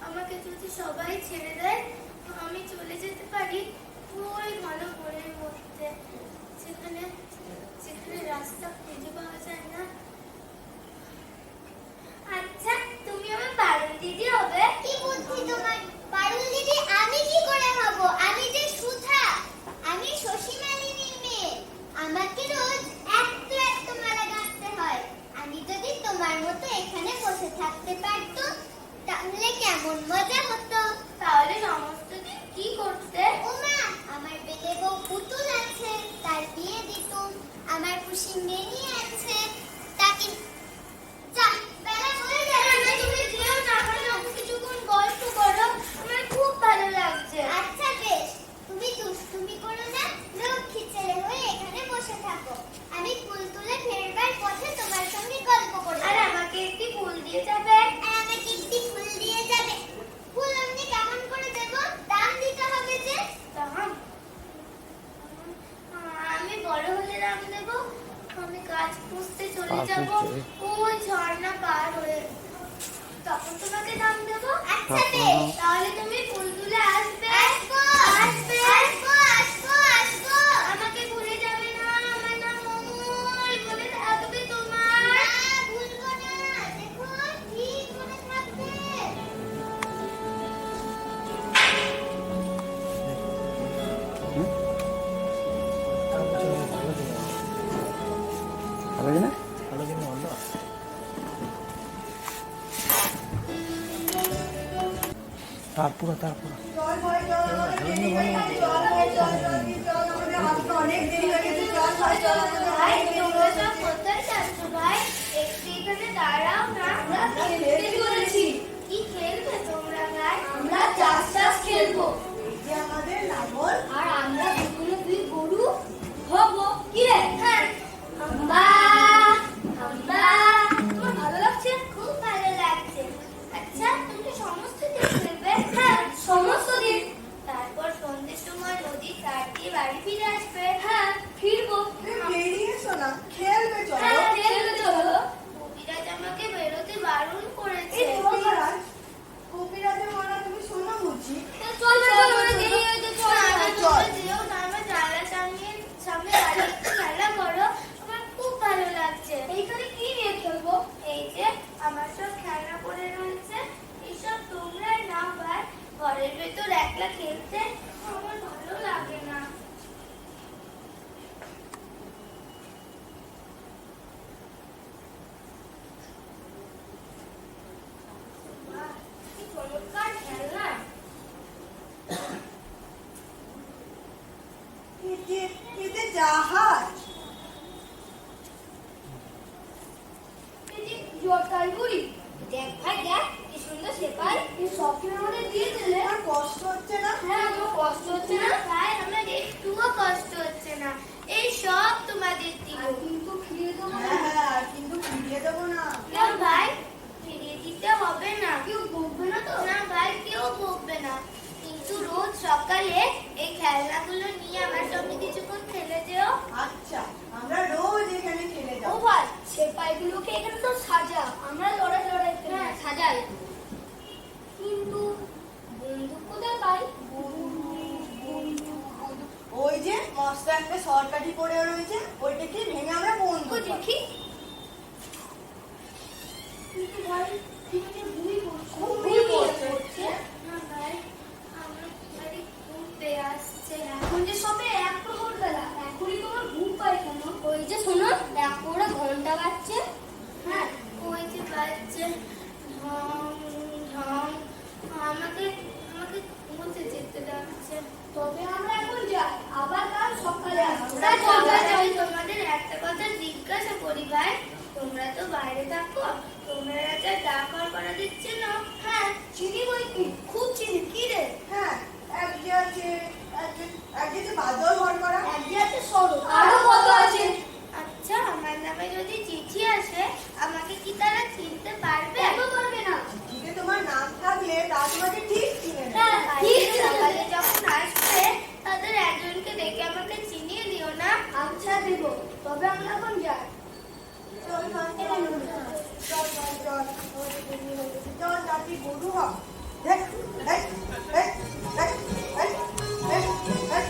আমাকে যদি সবাই ছেড়ে দেয়, আমি চলে যেতে পারি ওই ঘন বনের মধ্যে, যেখানে যেখানে রাস্তা খুঁজে পাওয়া যায় না। আচ্ছা, তুমি আমার পারুল দিদি হবে? কি বুদ্ধি তোমার! পারুল দিদি আমি কি করে হব? আমি যে সুধা, আমি শশী মালিনীর মেয়ে। আমাকে রোজ এত মালা গাঁথতে হয়। আমি যদি তোমার মতো এখানে বসে থাকতে পারতুম, তাহলে কেমন মজা হতো। তাহলে সমস্ত দিন কি করতে? ওমা, আমার বেলে বউ পুতুল আছে, তার বিয়ে দিতুম। আমার খুশি মেয়ে আছে, তাকে বেলা হয়ে যাচ্ছে। তুমি যেও না, কিছুক্ষণ গল্প করো, আমার খুব ভালো লাগছে। আচ্ছা বেশ, তুমি দুষ্টুমি করো না, লক্ষ্মী ছেলে হয়ে এখানে বসে থাকো। আমি ফুল তুলে ফেরবার পথে তোমার সঙ্গে গল্প করব। আর আমাকে একটি ফুল দিয়ে যাবে? আর আমাকে একটি ফুল দিয়ে যাবে। ফুল আমি কেমন করে দেব? দাম দিতে হবে যে। দাম? আমি বড় হলে দাম দেব। আমি কাজ খুঁজতে চলে যাব ওই ঝর্ণা পার হয়ে। তখন তোমাকে দাম দেবো। আচ্ছা বেশ, তাহলে তুমি ফুল তুলে আসবে। আসবো আসবে আসবো আসবো আসবো। আমাকে ভুলে যাবে না, আমার নাম অমল, মনে থাকবে তোমার। ভুলবো না, দেখো ঠিক মনে থাকবে। ভাই, তোমরা সব কোথায় যাচ্ছো ভাই? একটু এখানে দাঁড়াও না। আমরা খেলতে বলেছি। কি খেলবে তোমরা ভাই? আমরা চাষ খেলবো। যে আমাদের লাঙ্গল আর আমরা দুপুরে দুই গরু হবো। কি রে? হ্যাঁ, হাম্বা হাম্বা। তোমার ভালো লাগছে? খুব ভালো লাগছে। আচ্ছা, তুমি সমস্ত দিন খেলবে? হ্যাঁ, সমস্ত দিন। তারপর সন্ধ্যের সময় নদীর ধার দিয়ে বাড়ি ফিরে আসবে? হ্যাঁ, ফিরবো। বেরিয়ে এসো না, খেলবে চলো। হ্যাঁ, খেলবে চলো। কবিরাজ আমাকে বেরোতে বারণ করেছে। এই মহারাজ, কবিরাজে মারা তুমি শোনো বুঝি? চল চল, ওরা দেরি হয়ে যাচ্ছে। তোমরা যেও না, আমার জানলা সামনে দাঁড়িয়ে একটু খেলা করো। আমার খুব ভালো লাগছে। এইখানে কি নিয়ে খেলবো? এই যে আমার সব খেলনা পড়ে রয়েছে, এইসব তোমরাই নাও ভাই। ঘরের ভেতর একলা খেলতে আমার ভালো লাগে না। বাহ, কি চমৎকার খেলনা। এতে জাহাজ। এই যে জলপাইগুড়ি, দেখ ভাই দেখ কি সুন্দর সেপাই। এই সব কি আমাদের দিয়ে দিলে? আর কষ্ট হচ্ছে না? হ্যাঁ, আমার কষ্ট হচ্ছে না ভাই, আমার একটুও কষ্ট হচ্ছে না। এই সব তোমাদের দিব। কিন্তু ফিরিয়ে দেবো না। হ্যাঁ, কিন্তু ফিরিয়ে দেবো না। না ভাই, ফিরিয়ে দিতে হবে না। কেউ বকবে না তো? না ভাই, কেউ বকবে না। কিন্তু রোজ সকালে এই খেলনাগুলো নিয়ে আমার সঙ্গে কিছুক্ষণ খেলে যেও। আচ্ছা, আমরা রোজ এখানে খেলে ও যাবো। ভাই, সেপাইগুলোকে এখানে তো সাজা, আমরা লড়াই হ্যাঁ সাজাই। কিন্তু বন্দুক কোথায় পাই? ওই যে মস্ত একটা সরকারি পড়ে রয়েছে, ওইটাকে ভেঙে আমরা বন্ধু দেখি। কিন্তু ভাই, এখানে ভুল করছে। খুব ভুল করছে। না ভাই, আমার বাড়ি ঘুম পেয়ে আসছে। এখন যে সবে 1 প্রহর বেলা, এখনই তোমার ঘুম পায় কেন? ওই যে শোনো, 1 প্রহরে ঘন্টা বাজছে। হ্যাঁ, ওই যে বাজছে। ঢং ঢং। আমাকে ঘুমোতে যেতে লাগছে। তবে আমরা এখন যাই, আবার কাল সকালে আসবো। আমি তোমাদের একটা কথা জিজ্ঞাসা করি ভাই, তোমরা তো বাইরে থাকো, তোমরা রাজা ডাকার করা দিচ্ছে না? হ্যাঁ, চিনি বই কি, খুব চিনি। কি রে? হ্যাঁ, এক যে আছে বাদল ঘর করা। এক যে আছে সরো, আরো কত আছে? আচ্ছা, আমার নামে যদি চিঠি আসে, আমাকে কি তারা চিনতে পারবে? কেন পারবে না? চিঠিতে তোমার নাম থাকলে তা তোমাকে ঠিক চিনে নেবে। হ্যাঁ, ঠিক সকালে যখন আসবে তাদের একজনকে দেখে আমাকে চিনিয়ে দিও না। আচ্ছা দেব, তবে আমরা এখন যাই। চল চল চাচি গরু হ। দেখ দেখ দেখ দেখ দেখ দেখ দেখ দেখ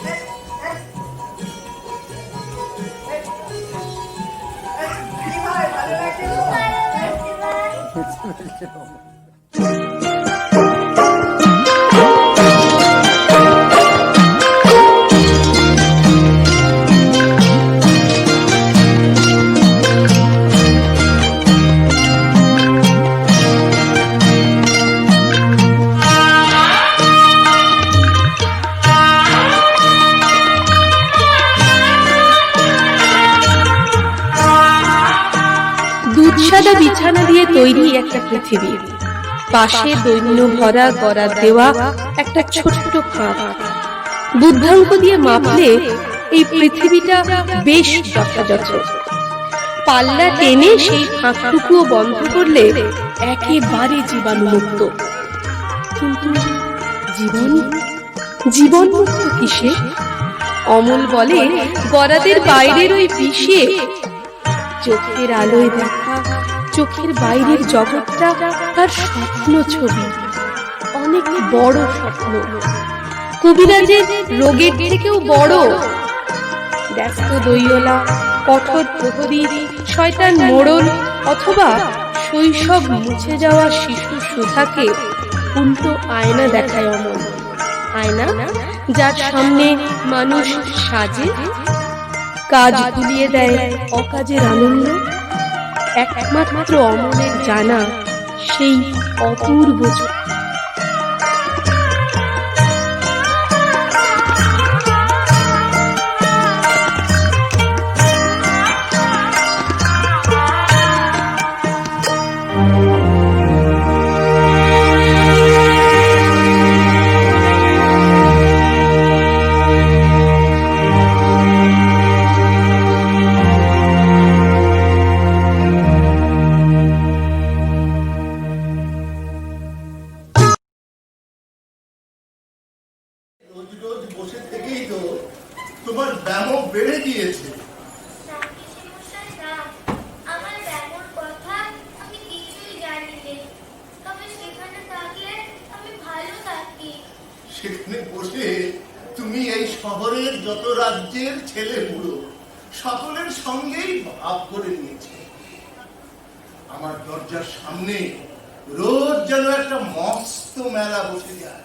দেখ দেখ। কি ভাই, ভালো লাগছে তো? দুধসাদা বিছানা দিয়ে তৈরি একটা পৃথিবী, পাশে দৈন্য ভরা গড়া দেওয়া একটা ছোট্ট ফাঁক। বুদ্ধাঙ্ক দিয়ে মাপলে এই পৃথিবীটা বেশ যথাযথ। পাল্লা টেনে সেই ফাঁকটুকুও বন্ধ করলে একেবারে জীবাণুমুক্ত। কিন্তু জীবন মুক্ত কিসে? অমল বলে, গরাদের বাইরের ওই বিষে চোখের আলোয় দেখা চোখের বাইরের জগৎটা তার স্বপ্ন ছবি, অনেক বড় স্বপ্ন, কবিরাজের রোগের থেকেও বড়। ব্যস্ত দইওয়ালা, কঠোর প্রহরী, শয়তান মোড়ল অথবা শৈশব মুছে যাওয়া শিশু সুধাকে উল্টো আয়না দেখায় অমল। আয়না যার সামনে মানুষ সাজে, কাজ ভুলিয়ে দেয় অকাজের আনন্দ। একমাত্র অমলের জানা সেই অপূর্ব রোজ রোজ বসে থেকেই তো তোমার ব্যামো বেড়ে গিয়েছে। না পিসেমশাই না, আমার ব্যামোর কথা আমি কিছুই জানি না, তবে সেখানে থাকলে আমি ভালো থাকি। সেখানে বসে তুমি এই শহরের যত রাজ্যের ছেলে বুড়ো সকলের সঙ্গেই ভাব করে নিয়েছে। আমার দরজার সামনে রোজ যেন একটা মস্ত মেলা বসে যায়।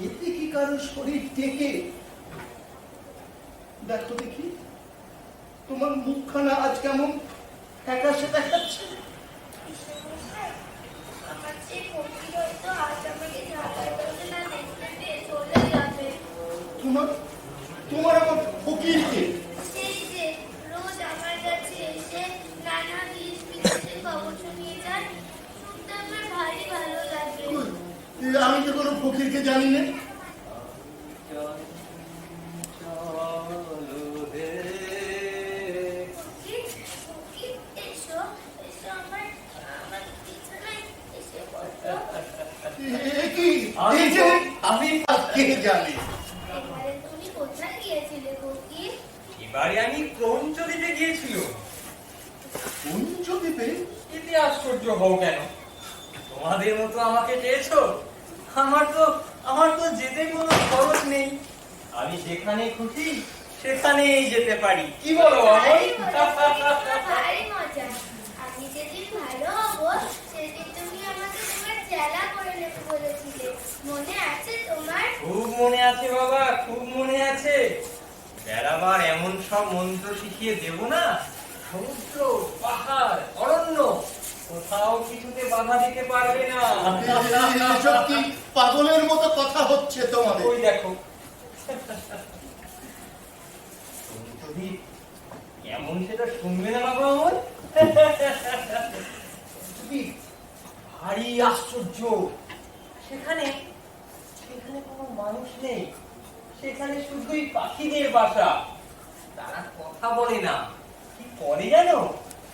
এতে কি কারো শরীর টেকে? দেখো দেখি তোমার মুখখানা আজ কেমন ফ্যাকাশে দেখাচ্ছে। পিসেমশাই, আমার যে ক্ষতি হয়তো আজ আমাকে ঢাকায় বসে না দেখতে পেয়ে চলে যাবে। তোমার আমার ফকিরকে সেই যে রোজ আমার কাছে এসে নানা দেশ বিদেশের খবর শুনিয়ে যায়, শুনতে আমার ভারী ভালো লাগে। আমি তো কোনো ফকিরকে জানি না। ফকির, ফকির, এসো, এসো আমার বিছানায় এসে বসো। এ কি? এই যে আমি কে জানি। এবারে তুমি কোথায় গিয়েছিলে ফকির? এবারে আমি ক্রঞ্চদিতে গিয়েছিল। পঞ্চদ্বীপে? এতে আশ্চর্য হও কেন? তোমাদের মতো আমাকে চেয়েছো? আমার তো যেতে কোনো খরচ নেই, আমি যেখানে খুশি সেখানেই যেতে পারি। কি বলো ভারী মজা, ভারী মজা। আমি যেদিন ভালো হব সেদিন তুমি আমাকে তোমার চেলা করে নেবে বলেছিলে, মনে আছে তোমার? খুব মনে আছে বাবা, খুব মনে আছে। বেড়াবার এমন সব মন্ত্র শিখিয়ে দেব না, সমুদ্র, পাহাড়, অরণ্য কোথাও কিছুতে বাধা দিতে পারবে না। এসব কি পাগলের মতো কথা হচ্ছে তোমাদের? ওই দেখো, তুমি এমন সেটা শুনবে না বাবা আমার। তুমি ভারী আশ্চর্য, সেখানে কোনো মানুষ নেই, সেখানে শুধুই পাখিদের বাসা। তারা কথা বলে না, কি করে জানো?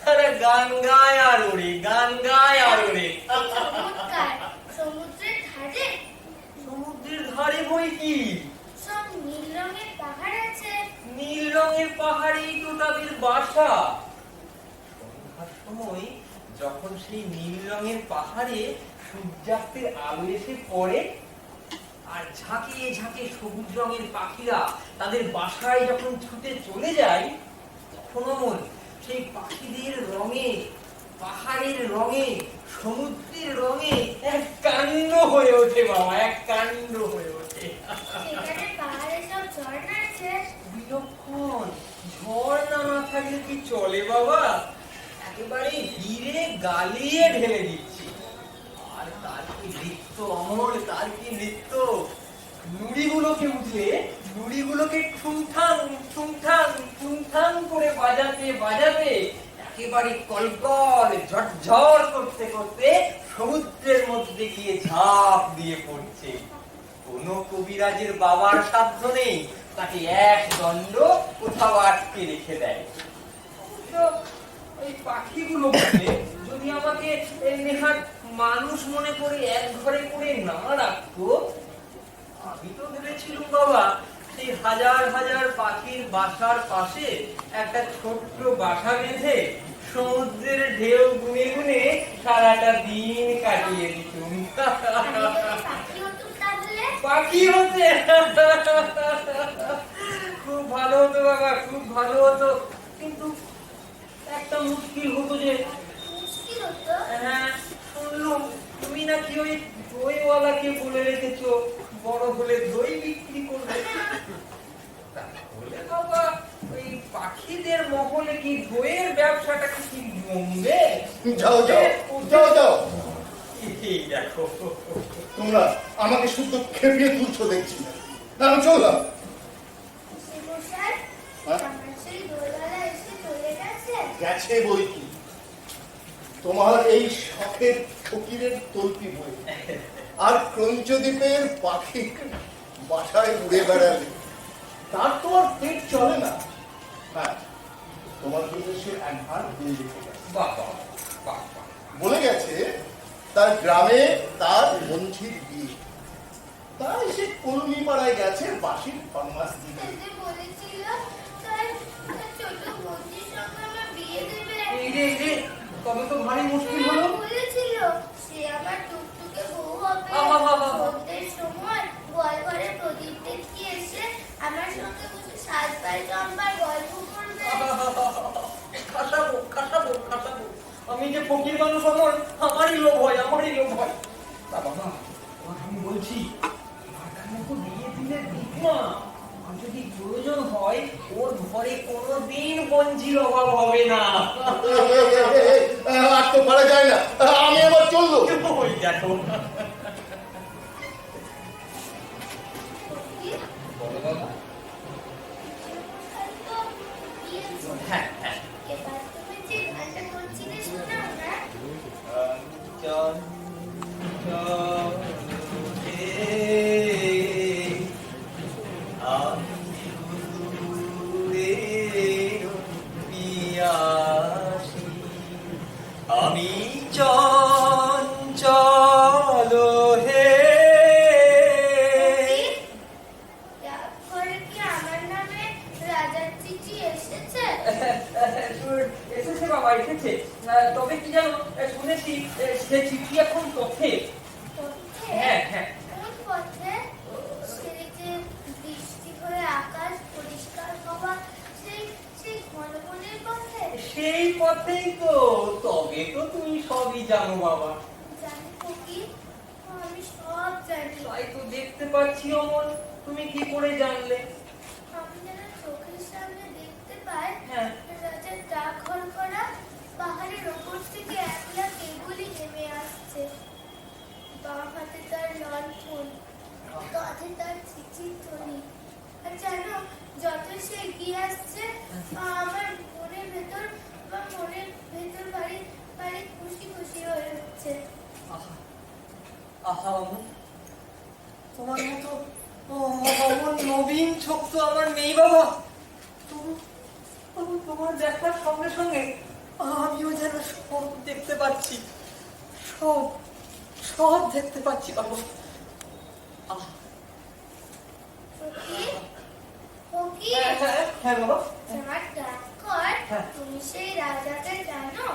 তারা গান গায় আর ওড়ে, গান গায় আর ওড়ে। চমৎকার। সমুদ্রের ধারে? সমুদ্রের ধারে বই কি, সব নীল রঙের পাহাড় আছে। নীল রঙের পাহাড়েই তো তাদের বাসা। সন্ধ্যার সময় যখন সেই নীল রঙের পাহাড়ে সূর্যাস্তের আলো এসে পড়ে আর ঝাঁকিয়ে ঝাঁকিয়ে সবুজ রঙের পাখিরা তাদের বাসায় যখন ছুটে চলে যায়, তখন অমন সেই পাখিদের রঙে, পাহাড়ের রঙে, সমুদ্রের রঙে এক কাণ্ড হয়ে ওঠে বাবা, এক কাণ্ড হয়ে ওঠে। সেখানে পাহাড়ে সব ঝর্ণা আছে। বিলক্ষণ, ঝর্ণা না থাকলে কি চলে বাবা? একেবারে হিরে গালিয়ে ঢেলে দিচ্ছি। আর তার কি নৃত্য অমর, তার কি নৃত্য! নুড়িগুলোকে উঠলে নুড়িগুলোকে ঠুংঠাং ঠুংঠাং ঠুংঠাং করে বাজাতে বাজাতে একেবারে কলকল ঝরঝর করতে করতে সমুদ্রের মধ্যে গিয়ে ঝাঁপ দিয়ে পড়ছে। কোন কবিরাজের বাবার সাধ্য নেই তাকে এক দণ্ড কোথাও আটকে রেখে দেয়। অবশ্য ওই পাখিগুলো বলে যদি আমাকে নেহাত মানুষ মনে করে এক ঘরে করে না রাখতো, আমি তো ভেবেছিলাম বাবা এই হাজার হাজার পাখির বাসার পাশে একটা ছোট্ট বাসা বেঁধে সমুদ্রের ঢেউ গুনে গুনে সারাটা দিন কাটিয়ে দিতুম। পাখি হতুম তাহলে? পাখি হতে খুব ভালো হতো বাবা, খুব ভালো হতো, কিন্তু একটা মুশকিল হতো যে, মুশকিল হতো? হ্যাঁ শুনলুম তুমি নাকি ওই দইওয়ালাকে বলে রেখেছো বড় হলে দই বিক্রি করবে। তাহলে বাবা ওই পাখিদের মহলে কি দইয়ের ব্যবসাটা কি জমবে? যাও যাও যাও যাও, এই দেখো তোমরা আমাকে শুদ্ধ খেপিয়ে তুলছো দেখছি না, আমি চললাম। মশাই, হ্যাঁ? আমার সেই দোলওয়ালা এসে চলে গেছে? গেছে বই কি, তোমার এই শখের ফকিরের তল্পি বই আর ক্রঞ্চদ্বীপের পাখি বাসায় উড়ে বেড়ালে তার তোমার পেট চলে না। হ্যাঁ, তোমার জন্য সে একবার দিয়ে রেখে গেছে। বাবা বাবা বলে গেছে তার গ্রামে তার মঞ্জির বিয়ে, তাই সে কলমি পাড়ায় গেছে বাসির ফরমাস দিতে। এই যে বলেছিল তার ছোট বন্ধুর সঙ্গে আমার বিয়ে দেবে। এই রে তবে তো ভারী মুশকিল হলো। বলেছিল সে আমার টুকটুকে বউ হবে। আহা। সন্ধ্যের সময় গোয়াল ঘরে প্রদীপ দেখতে এসে আমার সঙ্গে বসে 7 বার চম্পার গল্প করবে। খাসাবো খাসাবো খাসাবো, আমি যে ফকির মানুষ আমারই লোভ হয়, আমারই লোভ হয়। তা বাবা আমি বলছি মাথার মতো দিয়ে দিলে দিক না, আর যদি প্রয়োজন হয় ওর ঘরে কোনোদিন বঞ্জির অভাব হবে না। আর তো পারা যায় না, আমি আবার চললো। ওই দেখো কি? বলো বাবা। আর তো বিয়েছে। হ্যাঁ এবার তুমি যে গানটা করছিলে শোনাও না। আমি চঞ্চল হে। ঘরে কি আমার নামে রাজার চিঠি এসেছে? এসেছে বাবা এসেছে, তবে কি জানো শুনেছি সে চিঠি এখন পথে। পথে? হ্যাঁ কোন পথে? সেই যে বৃষ্টি হয়ে আকাশ পরিষ্কার হওয়া সেই ঘন বনের পথে? সেই পথেই তো। তবে তো তুমি সবই জানো বাবা। জানি কি, আমি সব জানি। তাই তো দেখতে পাচ্ছি অমল, তুমি কি করে জানলে? আমি যেন চোখের সামনে দেখতে পাই হ্যাঁ। রাজার ডাক ঘর করা পাহাড়ের ওপর থেকে একলা কেবলই নেমে আসছে। বাঁ হাতে তার লণ্ঠন, কাঁধে তার চিঠির থলি। আর জানো যত সে এগিয়ে আসছে আমার মনের ভেতর বাড়ি বাড়ি খুশি খুশি হয়ে উঠছে। আহা অমল, তোমার মতো অমন নবীন চোখ তো আমার নেই বাবা। তবু তোমার দেখার সঙ্গে সঙ্গে আমিও যেন সব দেখতে পাচ্ছি, সব দেখতে পাচ্ছি বাবা। হ্যাঁ বাবা আমার ডাক ঘর, হ্যাঁ। তুমি সেই রাজাকে জানো?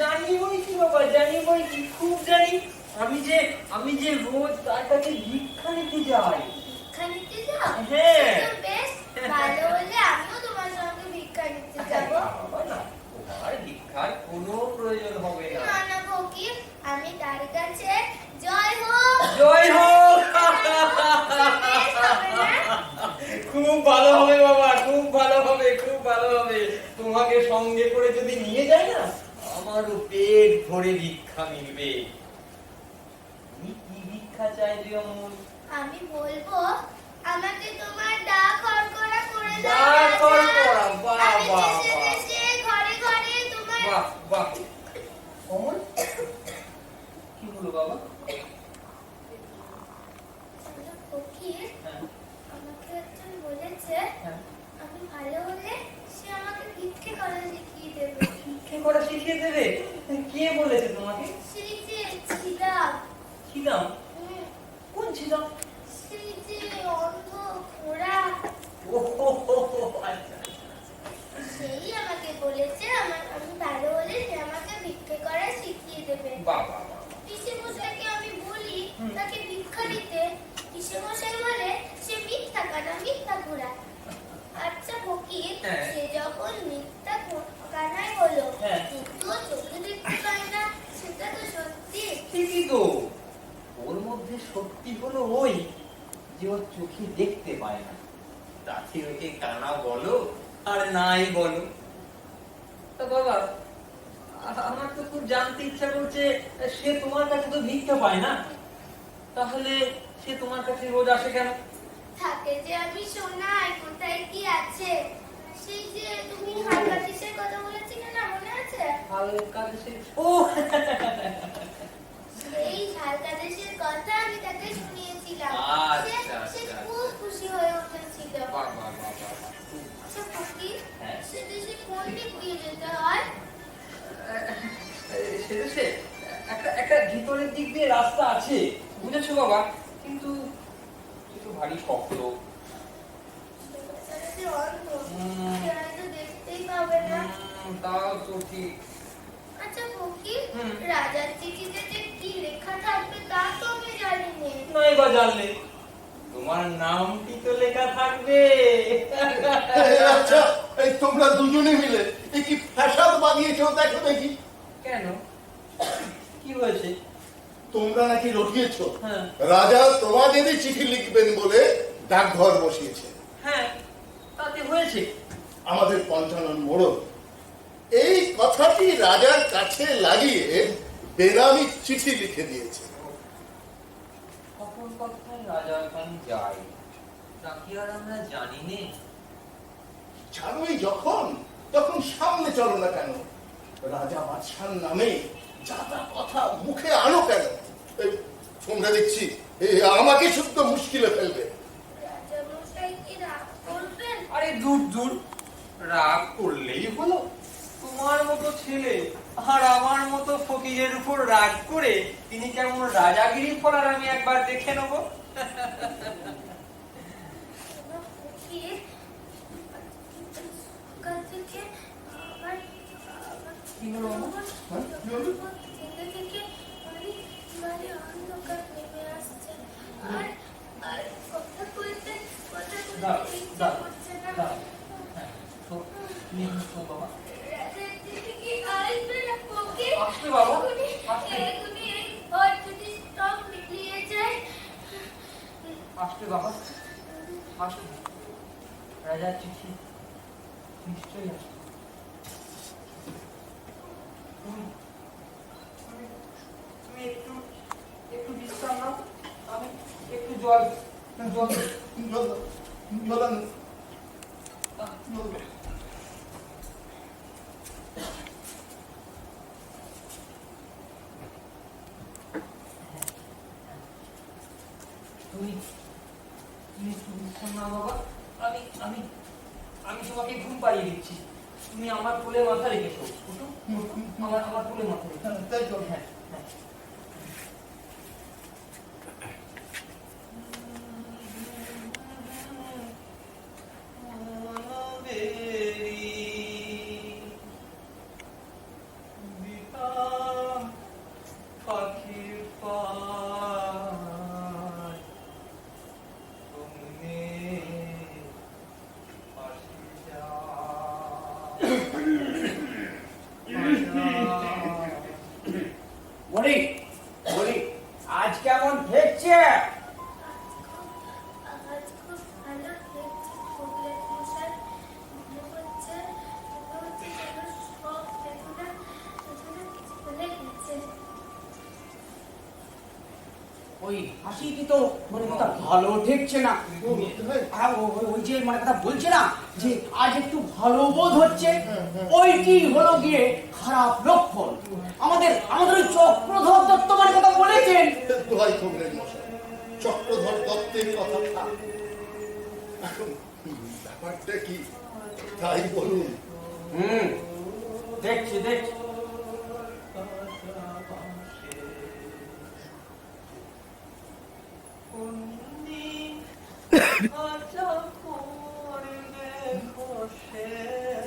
জানি বই কি বাবা, জানি বই কি, খুব জানি। আমি যে রোজ তার কাছে ভিক্ষা নিতে যাই। ভিক্ষা নিতে যাও? হ্যাঁ। সে তো বেশ ভালো হলে আমিও তোমার সঙ্গে ভিক্ষা নিতে যাব। বাবা না, তোমার ভিক্ষার কোনো প্রয়োজন হবে না। না না ফকির, আমি তার কাছে জয় হোক জয় হোক। বেশ হবে না? খুব ভালো হবে বাবা, খুব ভালো হবে, খুব ভালো হবে। তোমাকে সঙ্গে করে যদি নিয়ে যাই না, আমারও পেট ভরে ভিক্ষা মিলবে। তুমি কি ভিক্ষা চাইবে অমল? আমি বলবো আমাকে তোমার ডাক হরকরা করে দাও। ডাক হরকরা, বাহ, আমি বাহ, দেশে বাহ। দেশে ঘরে ঘরে তোমার বাহ অমল, কি হলো বাবা? ফকির, হ্যাঁ, আমাকে একজন বলেছে হ্যাঁ। আমি ভালো হলে সে আমাকে ভিক্ষে করা শিখিয়ে দেবে। ভিক্ষে করা শিখিয়ে দেবে? কে বলেছে তোমাকে? সেই যে ছিলাম, ছিলাম? কোন ছিলাম? সেই যে অন্ধ খোড়া সেই আমাকে বলেছে আমি ভালো হলে সে আমাকে ভিক্ষে করা শিখিয়ে দেবে। বাবা পিসে মশাইকে আমি বলি তাকে ভিক্ষা দিতে, পিসে মশাই বলে সে মিথ্যা কানা, মিথ্যা ঘোড়া। আচ্ছা ফকির, হ্যাঁ। সে যখন মিথ্যা কানাই হলো, হ্যাঁ। কিন্তু ও চোখে দেখতে পায় না, সেটা তো সত্যি। ঠিকই তো, ওর মধ্যে সত্যি হলো ওই যে ওর চোখে দেখতে পায় না, তাতে ওকে কানা বলো আর নাই বলো। তা বাবা, আমার তো খুব জানতে ইচ্ছা করছে, সে তোমার কাছে তো ভিক্ষা পায় না, তাহলে সে তোমার কাছে রোজ আসে কেন? থাকে যে আমি শোনাই, কোথায় কি আছে। সেই যে তুমি হালকা কিসের কথা বলেছিলে না, মনে আছে? হালকা দেশে, ও সেই হালকা দেশের কথা আমি তাকে শুনিয়েছিলাম। আচ্ছা, সে আচ্ছা। খুব খুশি হয়ে উঠেছিল। বাহ, বাহ, বাহ, বাহ। আচ্ছা ফকির, হ্যাঁ। সে দেশে কোন দিক দিয়ে যেতে হয়? সে দেশে একটা ভিতরের দিক দিয়ে রাস্তা আছে, বুঝেছো বাবা, কিন্তু একটু ভারী শক্ত। সে বেচারা যে অন্ধ, হুম। সে হয়তো দেখতেই পাবে না। তাও তো ঠিক। আচ্ছা ফকির, হুম। রাজার চিঠিতে যে কি লেখা থাকবে তা তো আমি জানি না। নয় বা জানলে, তোমার নামটি তো লেখা থাকবে। আচ্ছা, এই তোমরা দুজনে মিলে এই কি ফ্যাসাদ বানিয়েছো দেখো দেখি। কেন, কি হয়েছে? তোমরা নাকি রটিয়েছ হ্যাঁ। রাজা তোমাদেরই চিঠি লিখবেন বলে ডাকঘর বসিয়েছে। হ্যাঁ, তাতে হয়েছে। আমাদের পঞ্চানন মোড়ল এই কথাটি রাজার কাছে লাগিয়ে বেনামি চিঠি লিখে দিয়েছে। সকল কথায় রাজার কান যায়, তা কি আর আমরা জানি নে? জানোই যখন, তখন সামনে চলো না কেন? রাজা বাদশার নামে যা তা কথা মুখে আনো কেন? এই, তোমরা দেখছি আমাকে শুদ্ধ মুশকিলে ফেলবে। রাজা মশাই কি রাগ করবেন? আরে দূর দূর, রাগ করলেই হলো। তোমার মতো ছেলে আর আমার মতো ফকিরের উপর রাগ করে তিনি কেমন রাজাগিরি করার আমি একবার দেখে নেব। ফকির, সকাল থেকে আমার কি হলো? হ্যাঁ, কি হলো? থেকে থেকে বাড়ি অন্ধকার নেমে আসছে। আর আর কথা বলতে দাও, ইচ্ছা দাও, করছে না। দাও। হ্যাঁ, তো তুমি এখন শোও বাবা। রাজার চিঠি কি আসবে না ফকির? আসবে বাবা, এখনই আসবে। এই ঘর যদি সব মিলিয়ে যায়। আসবে বাবা, আসবে। রাজার চিঠি নিশ্চয়ই আসবে। তুমি একটু একটু বিশ্রাম নাও, আমি একটু জল জল জল তুমি তুমি একটু বিশ্রাম নাও বাবা, আমি আমি আমি তোমাকে ঘুম পাড়িয়ে দিচ্ছি। তুমি আমার কোলে মাথা রেখেছো, উঠো, উঠো, আমার কোলে মাথা রেখে। তাই তো। হ্যাঁ হ্যাঁ। পাখির পায় তুমি পাশে বলি বলি, আজ কেমন ঠেকছে? আজ খুব ভালো দেখছি ফকিরের মশাই। মনে হচ্ছে যেন সব বেদনা কিছু বলে গেছে। ওই হাসিটি তো মানে কথা ভালো ঠেকছে না। হ্যাঁ, ওই যে মানে কথা বলছে না যে আজ একটু ভালো বোধ হচ্ছে, ওইটি হলো গিয়ে খারাপ লক্ষণ। আমাদের আমাদের ওই চক্রধর দত্ত মানে কথা বলেছেন। দোহাই খবরের মশাই, চক্রধর দত্তের কথা থাক। এখন ব্যাপারটা কি তাই বলুন। দেখছি দেখছি।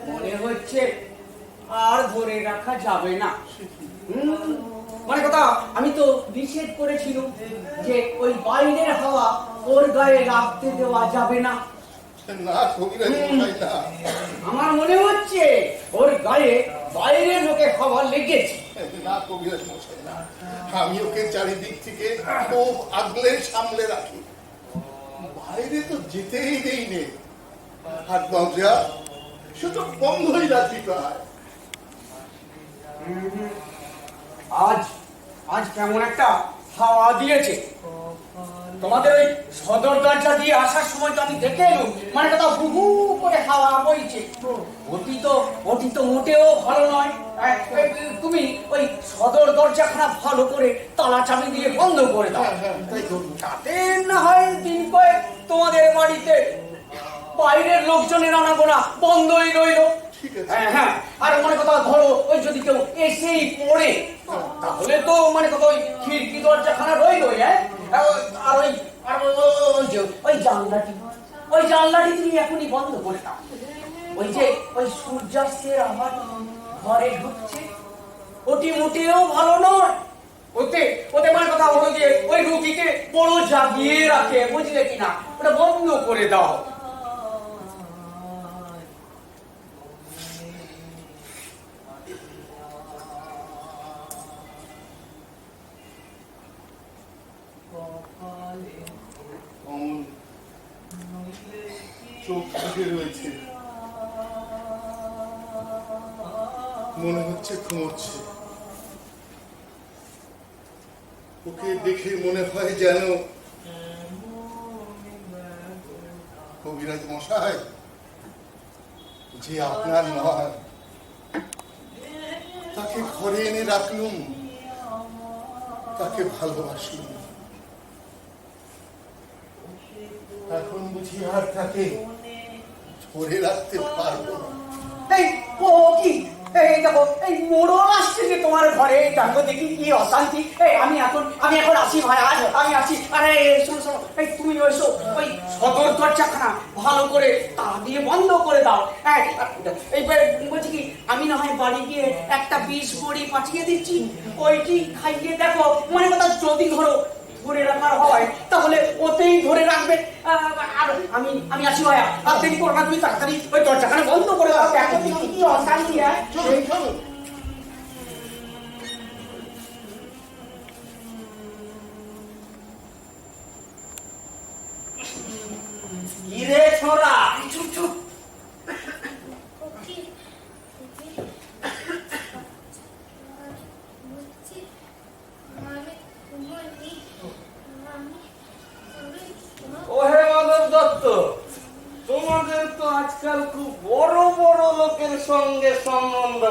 মনে হচ্ছে আর ধরে রাখা যাবে না। মানে কথা, আমি তো নিষেধ করেছিলাম যে ওই বাইরের হাওয়া ওর গায়ে রাখতে দেওয়া যাবে না। না কবিরাজ মশাই না, আমার মনে হচ্ছে ওর গায়ে বাইরের লোকে হাওয়া লেগেছে। না কবিরাজ মশাই না, আমি ওকে চারিদিক থেকে খুব আগলে সামলে রাখি, বাইরে তো যেতেই দেই নে, আর দরজা শুধু বন্ধই রাখি প্রায়। আজ আজ কেমন একটা হাওয়া দিয়েছে। তোমাদের ওই সদর দরজা দিয়ে আসার সময় তো আমি দেখে এলুম, মানে কথা হু হু করে হাওয়া বইছে। ওটি তো মোটেও ভালো নয়। তুমি ওই সদর দরজাখানা ভালো করে তালা চাবি দিয়ে বন্ধ করে দাও, তাতে না হয় দিন কয়েক তোমাদের বাড়িতে বাইরের লোকজনের আনাগোনা বন্ধই রইল। হ্যাঁ, আর মানে কথা ধরো ওই যদি কেউ এসেই পড়ে, তাহলে তো মানে কথা ওই খিড়কি দরজাখানা রইল। আর ওই জানলাটি তুমি এখনই বন্ধ করে দাও। ওই সূর্যাস্তের আবার ঘরে ঢুকছে, ওটি মোটেও ভালো নয়। ওতে মানে কথা হলো যে ওই রুগীকে বড় জাগিয়ে রাখে, বুঝলে কিনা? ওটা বন্ধ করে দাও। চোখ বুজে রয়েছে, মনে হচ্ছে ঘুমোচ্ছে। ওকে দেখে মনে হয় যেন কবিরাজ মশাই যে আপনার নয়, তাকে ঘরে এনে রাখলুম, তাকে ভালোবাসলুম, এখন বুঝি আর তাকে ধরে রাখতে পারবো না। এই দেখো, এই মোড়ল আসছে যে তোমার ঘরে, দেখো দেখি কি অশান্তি। আমি এখন আসি ভাই, আমি আসি। আরে শোনো, এই তুমি এসো, ওই সদর দরজাখানা ভালো করে তালা দিয়ে বন্ধ করে দাও। এইবার বলছি কি, আমি না হয় বাড়ি গিয়ে একটা বিষ বড়ি পাঠিয়ে দিচ্ছি, ওইটি খাইয়ে দেখো, মানে কথা যদি ধরো ধরে রাখার হয় তাহলে ওতেই ধরে রাখবে। আর আমি আসি ভাইয়া, আর দেরি করো না, তুমি তাড়াতাড়ি ওই দরজাখানা বন্ধ করে দাও। দেখো দেখি কি অশান্তি। চলুন। কি রে ছোড়া, চুপ চুপ। ওহে মাধব দত্ত, তোমাদের তো আজকাল খুব বড় বড় লোকের সঙ্গে সম্বন্ধ।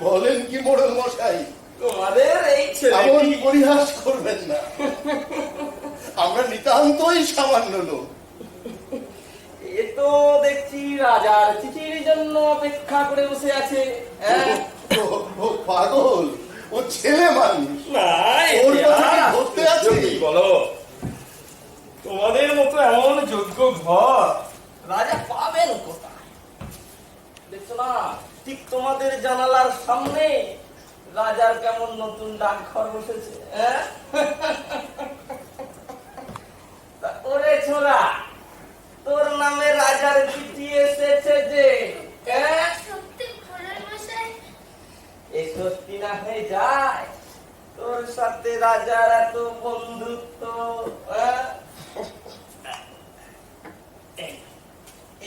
বলেন কি মোড়ল মশাই, তোমাদের এই এমন ছেলে পরিহাস করবেন না, আমরা নিতান্তই সামান্য লোক। এ তো দেখছি রাজার চিঠির জন্য অপেক্ষা করে বসে আছে। ও পাগল, ও ছেলে মানুষ, না, ওর কথা কি ধরতে আছে? বলো, তোমাদের মতো এমন যোগ্য ঘর রাজা পাবেন কোথায়? দেখছো না, ঠিক তোমাদের জানালার সামনে রাজার কেমন নতুন ডাকঘর বসেছে। ওরে ছোড়া, তোর নামে রাজার চিঠি এসেছে যে। সত্যি মোড়ল মশাই? এই সত্যি না হয়ে যায়, তোর সাথে রাজার এত বন্ধুত্ব।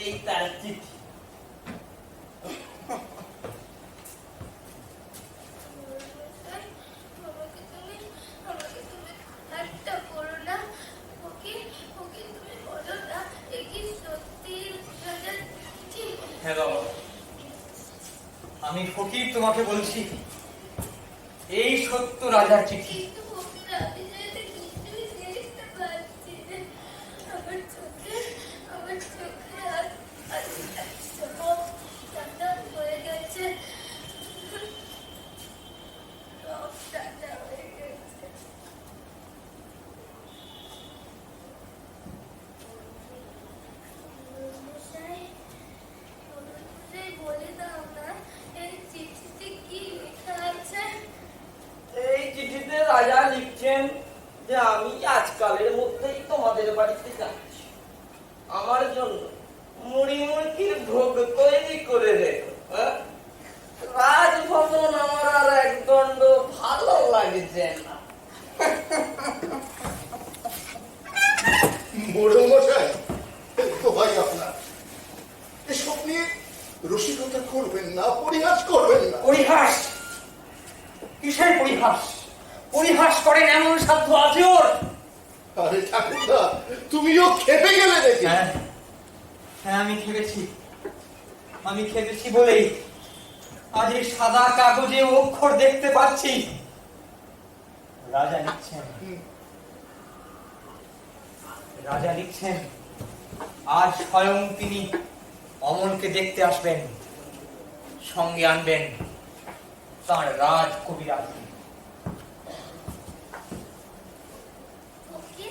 এই তার চিঠি। আমাকে তুমি ঠাট্টা করো না। ওকে তুমি বলো না, এ কি সত্যি রাজার চিঠি? হ্যাঁ বাবা, আমি ফকির তোমাকে বলছি, এই সত্য রাজার চিঠি। কিন্তু ফকির, আমি যেতে কিছুই দেখতে পাচ্ছি না। আমার চোখে সব ঠান্ডা হয়ে গেছে, সব ঠান্ডা হয়ে গেছে। মশাই, কালের মধ্যেই তোমাদের বাড়িতে যাচ্ছি। আমার জন্য মুড়ি মুড়কির ভোগ তৈরি করে রেখো। রাজভবন আমার আর একদণ্ড ভালো লাগছে না। মোড়ল মশাই, তো ভাই আপনার এসব নিয়ে রসিকতা করবেন না, পরিহাস করবেন না। পরিহাস? কিসের পরিহাস? পরিহাস করেন এমন সাধ্য আছে ওর? আরে ঠাকুরদা, তুমিও খেপে গেলে দেখি। হ্যাঁ, আমি খেপেছি বলেই আজ এই সাদা কাগজে অক্ষর দেখতে পাচ্ছি। রাজা লিখছেন আজ স্বয়ং তিনি অমলকে দেখতে আসবেন, সঙ্গে আনবেন তার রাজ কবিরাজ। ওকে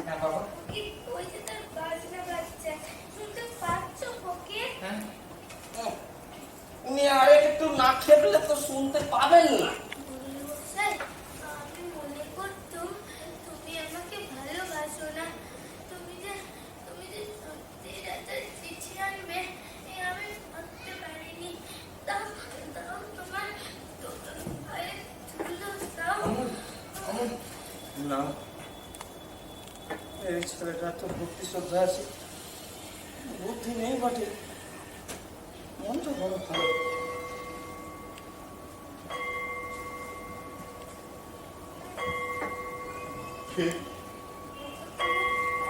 হ্যাঁ বাবা। ওকে, ওই যে তার বাজনা বাজছে, শুনতে পাচ্ছ ওকে? হ্যাঁ, উনি আর একটু না খেপলে তো শুনতে পাবেন না। মশাই, আমি মনে করতুম তুমি আমাকে ভালোবাসো না। তুমি যে সত্যি রাজার চিঠি আনবে এ আমি ভাবতে পারিনি। দাও তোমার পায়ে ধুলো দাও। না, এই ছেলেটা তো ভক্তি শ্রদ্ধা আছে, বুদ্ধি নেই বটে, মনটা বড় ভালো।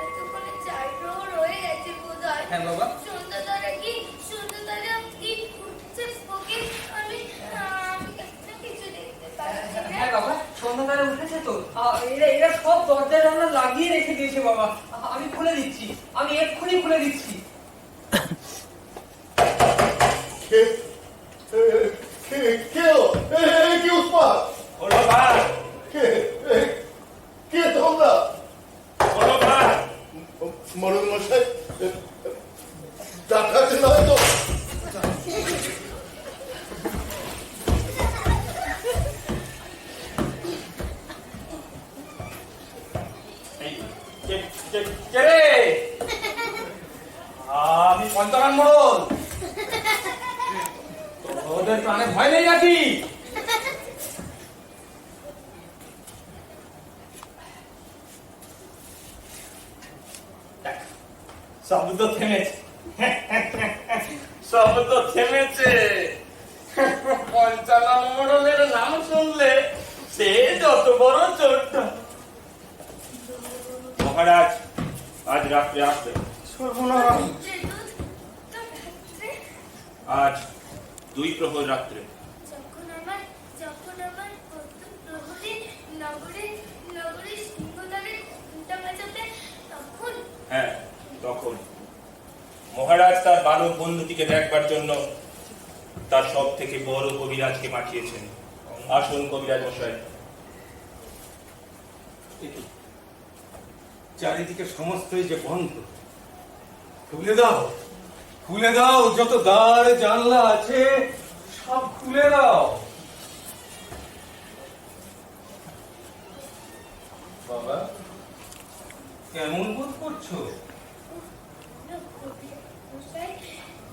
এতক্ষণে 4 প্রহর হয়ে গেছে বোধহয়। হ্যাঁ বাবা। সন্ধ্যাতারা কি উঠছে ওকে? আমি কিছু দেখতে পাচ্ছি না। হ্যাঁ বাবা, সন্ধ্যাবেলা উঠেছে তো। এরা সব দরজা জানলা লাগিয়ে রেখে দিয়েছে বাবা। আমি খুলে দিচ্ছি, আমি এক্ষুনি খুলে দিচ্ছি। কি উৎপাত? বলো ভাই, কে তোমরা? বলো ভাই। মোড়ল মশাই, ডাকাতে নয় তো? কে রে? আমি পঞ্চানন মোড়ল। ওদের প্রাণে ভয় নেই নাকি? শব্দ থেমেছে, শব্দ থেমেছে। পঞ্চানন মোড়লের নাম শুনলে সে যত বড় চোরটা। মহারাজ আজ রাত্রে আসবে। আজ 2 প্রহর রাত্রে। যখন আমার প্রহরী নগরে সিংহদ্বারের ঘণ্টা বাজাবে তখন? হ্যাঁ, তখন মহারাজ তার বালক বন্ধুটিকে দেখবার জন্য তার সব থেকে বড় কবিরাজকে পাঠিয়েছেন। আসুন কবিরাজ মশাই। চারিদিকে সমস্তই যে বন্ধ, খুলে দাও, যত দ্বার জানলা আছে সব খুলে দাও। বাবা, কেমন বোধ করছো? মশাই,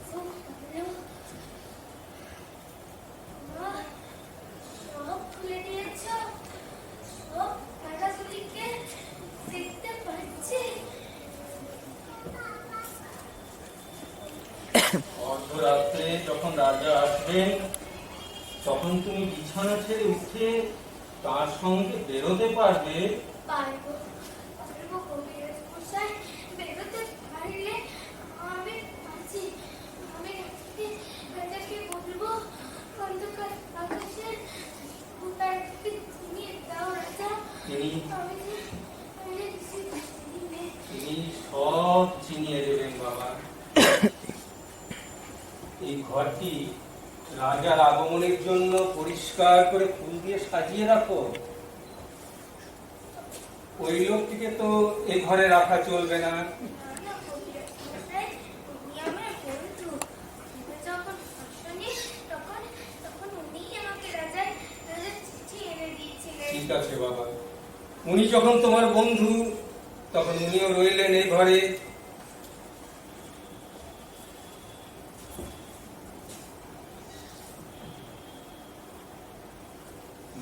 খুব ভালো। সব খুলে দিয়েছ, সব টাকাগুলিকে দেখতে পাচ্ছি। অর্ধরাত্রে যখন রাজা আসবেন তখন তুমি বিছানা ছেড়ে উঠে তার সঙ্গে বেরোতে পারবে। পারবো কবিরাজ মশাই, বেরোতে পারলে আমি আছি। আমি রাজাকে বলবো অন্ধকার আকাশের তারকে চিনিয়ে দাও রাজা। তিনি সব চিনিয়ে দেবেন বাবা। এই ঘরটি রাজার আগমনের জন্য পরিষ্কার করে ফুল দিয়ে সাজিয়ে রাখো। ওই লোকটিকে তো এ ঘরে রাখা চলবে না। ঠিক আছে বাবা, উনি যখন তোমার বন্ধু তখন উনিও রইলেন এই ঘরে।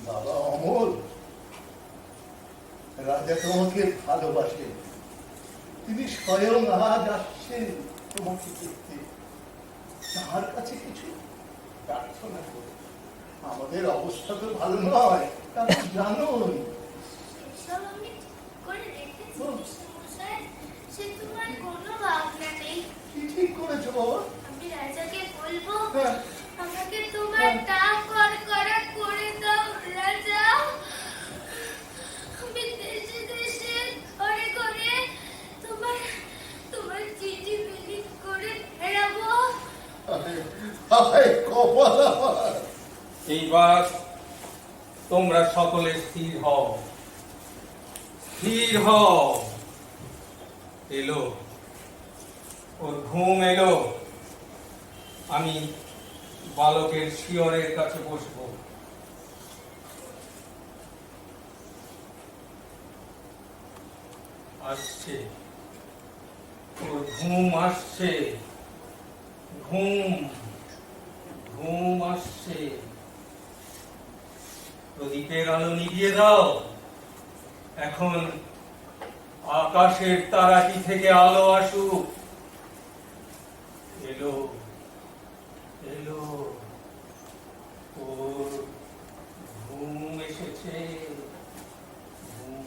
বাবা অমল, রাজা তোমাকে ভালোবাসে। তিনি স্বয়ং আজ আসছেন তোমাকে দেখতে। তার কাছে কিছু প্রার্থনা করো। আমাদের অবস্থা তো ভালো নয়, তা তো জানোই। এসব আমি ঠিক করে রেখেছি মশাই, সে তোমার কোনো ভাবনা নেই। কি ঠিক করেছো বাবা? আমি রাজাকে বলবো হ্যাঁ। আমাকে তোমার টাক করা করে দাও রাজা। আমি দেশে দেশে ঘরে ঘরে তোমার তোমার চিঠি বিলি করে বেড়াবো। হায় কপাল আমার। এইবার তোমরা সকলে স্থির হও, স্থির হও। এলো, ওর ঘুম এলো। আমি বালকের শিয়রের কাছে বসবো। আসছে, ওর ঘুম আসছে, ঘুম ঘুম আসছে। প্রদীপের আলো নিভিয়ে দাও। এখন আকাশের তারাটি থেকে আলো আসুক। এলো, এলো, ওর ঘুম এসেছে, ঘুম,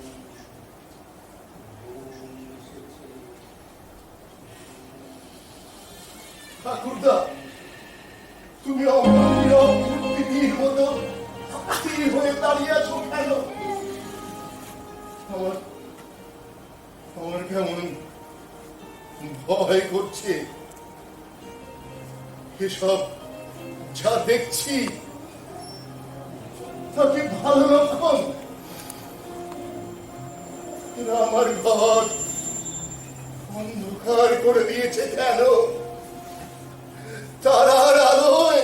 ঘুম এসেছে। ঠাকুরদা, তুমি অমূল্য পৃথিবীর মতো স্থির হয়ে দাঁড়িয়ে আছো কেন? আমার আমার কেমন ভয় করছে। এসব যা দেখছি তা কি ভালো লক্ষণ? এরা আমার ঘর অন্ধকার করে দিয়েছে কেন? তারার আলোয়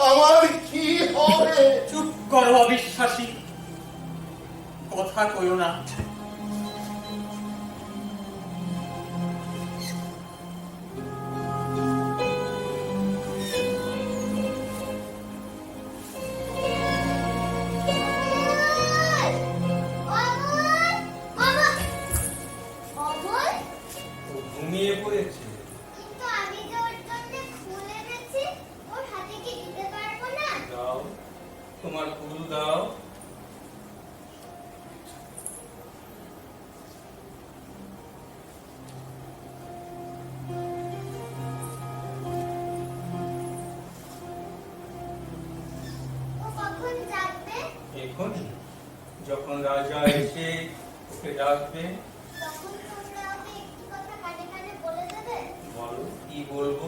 আমার কি হবে? চুপ করো অবিশ্বাসী, কথা কইও না। ও ঘুমিয়ে পড়েছে। কিন্তু আমি যে ওর জন্য ফুল এনেছি, ওর হাতে কি দিতে পারবো না? দাও, তোমার ফুল দাও। ও কখন যাবে? এখনই, যখন রাজা এসে ওকে ডাকবে। তখন তোমরা ওকে একটু কথা কানে কানে বলে দেবে। বলো, কি বলবো?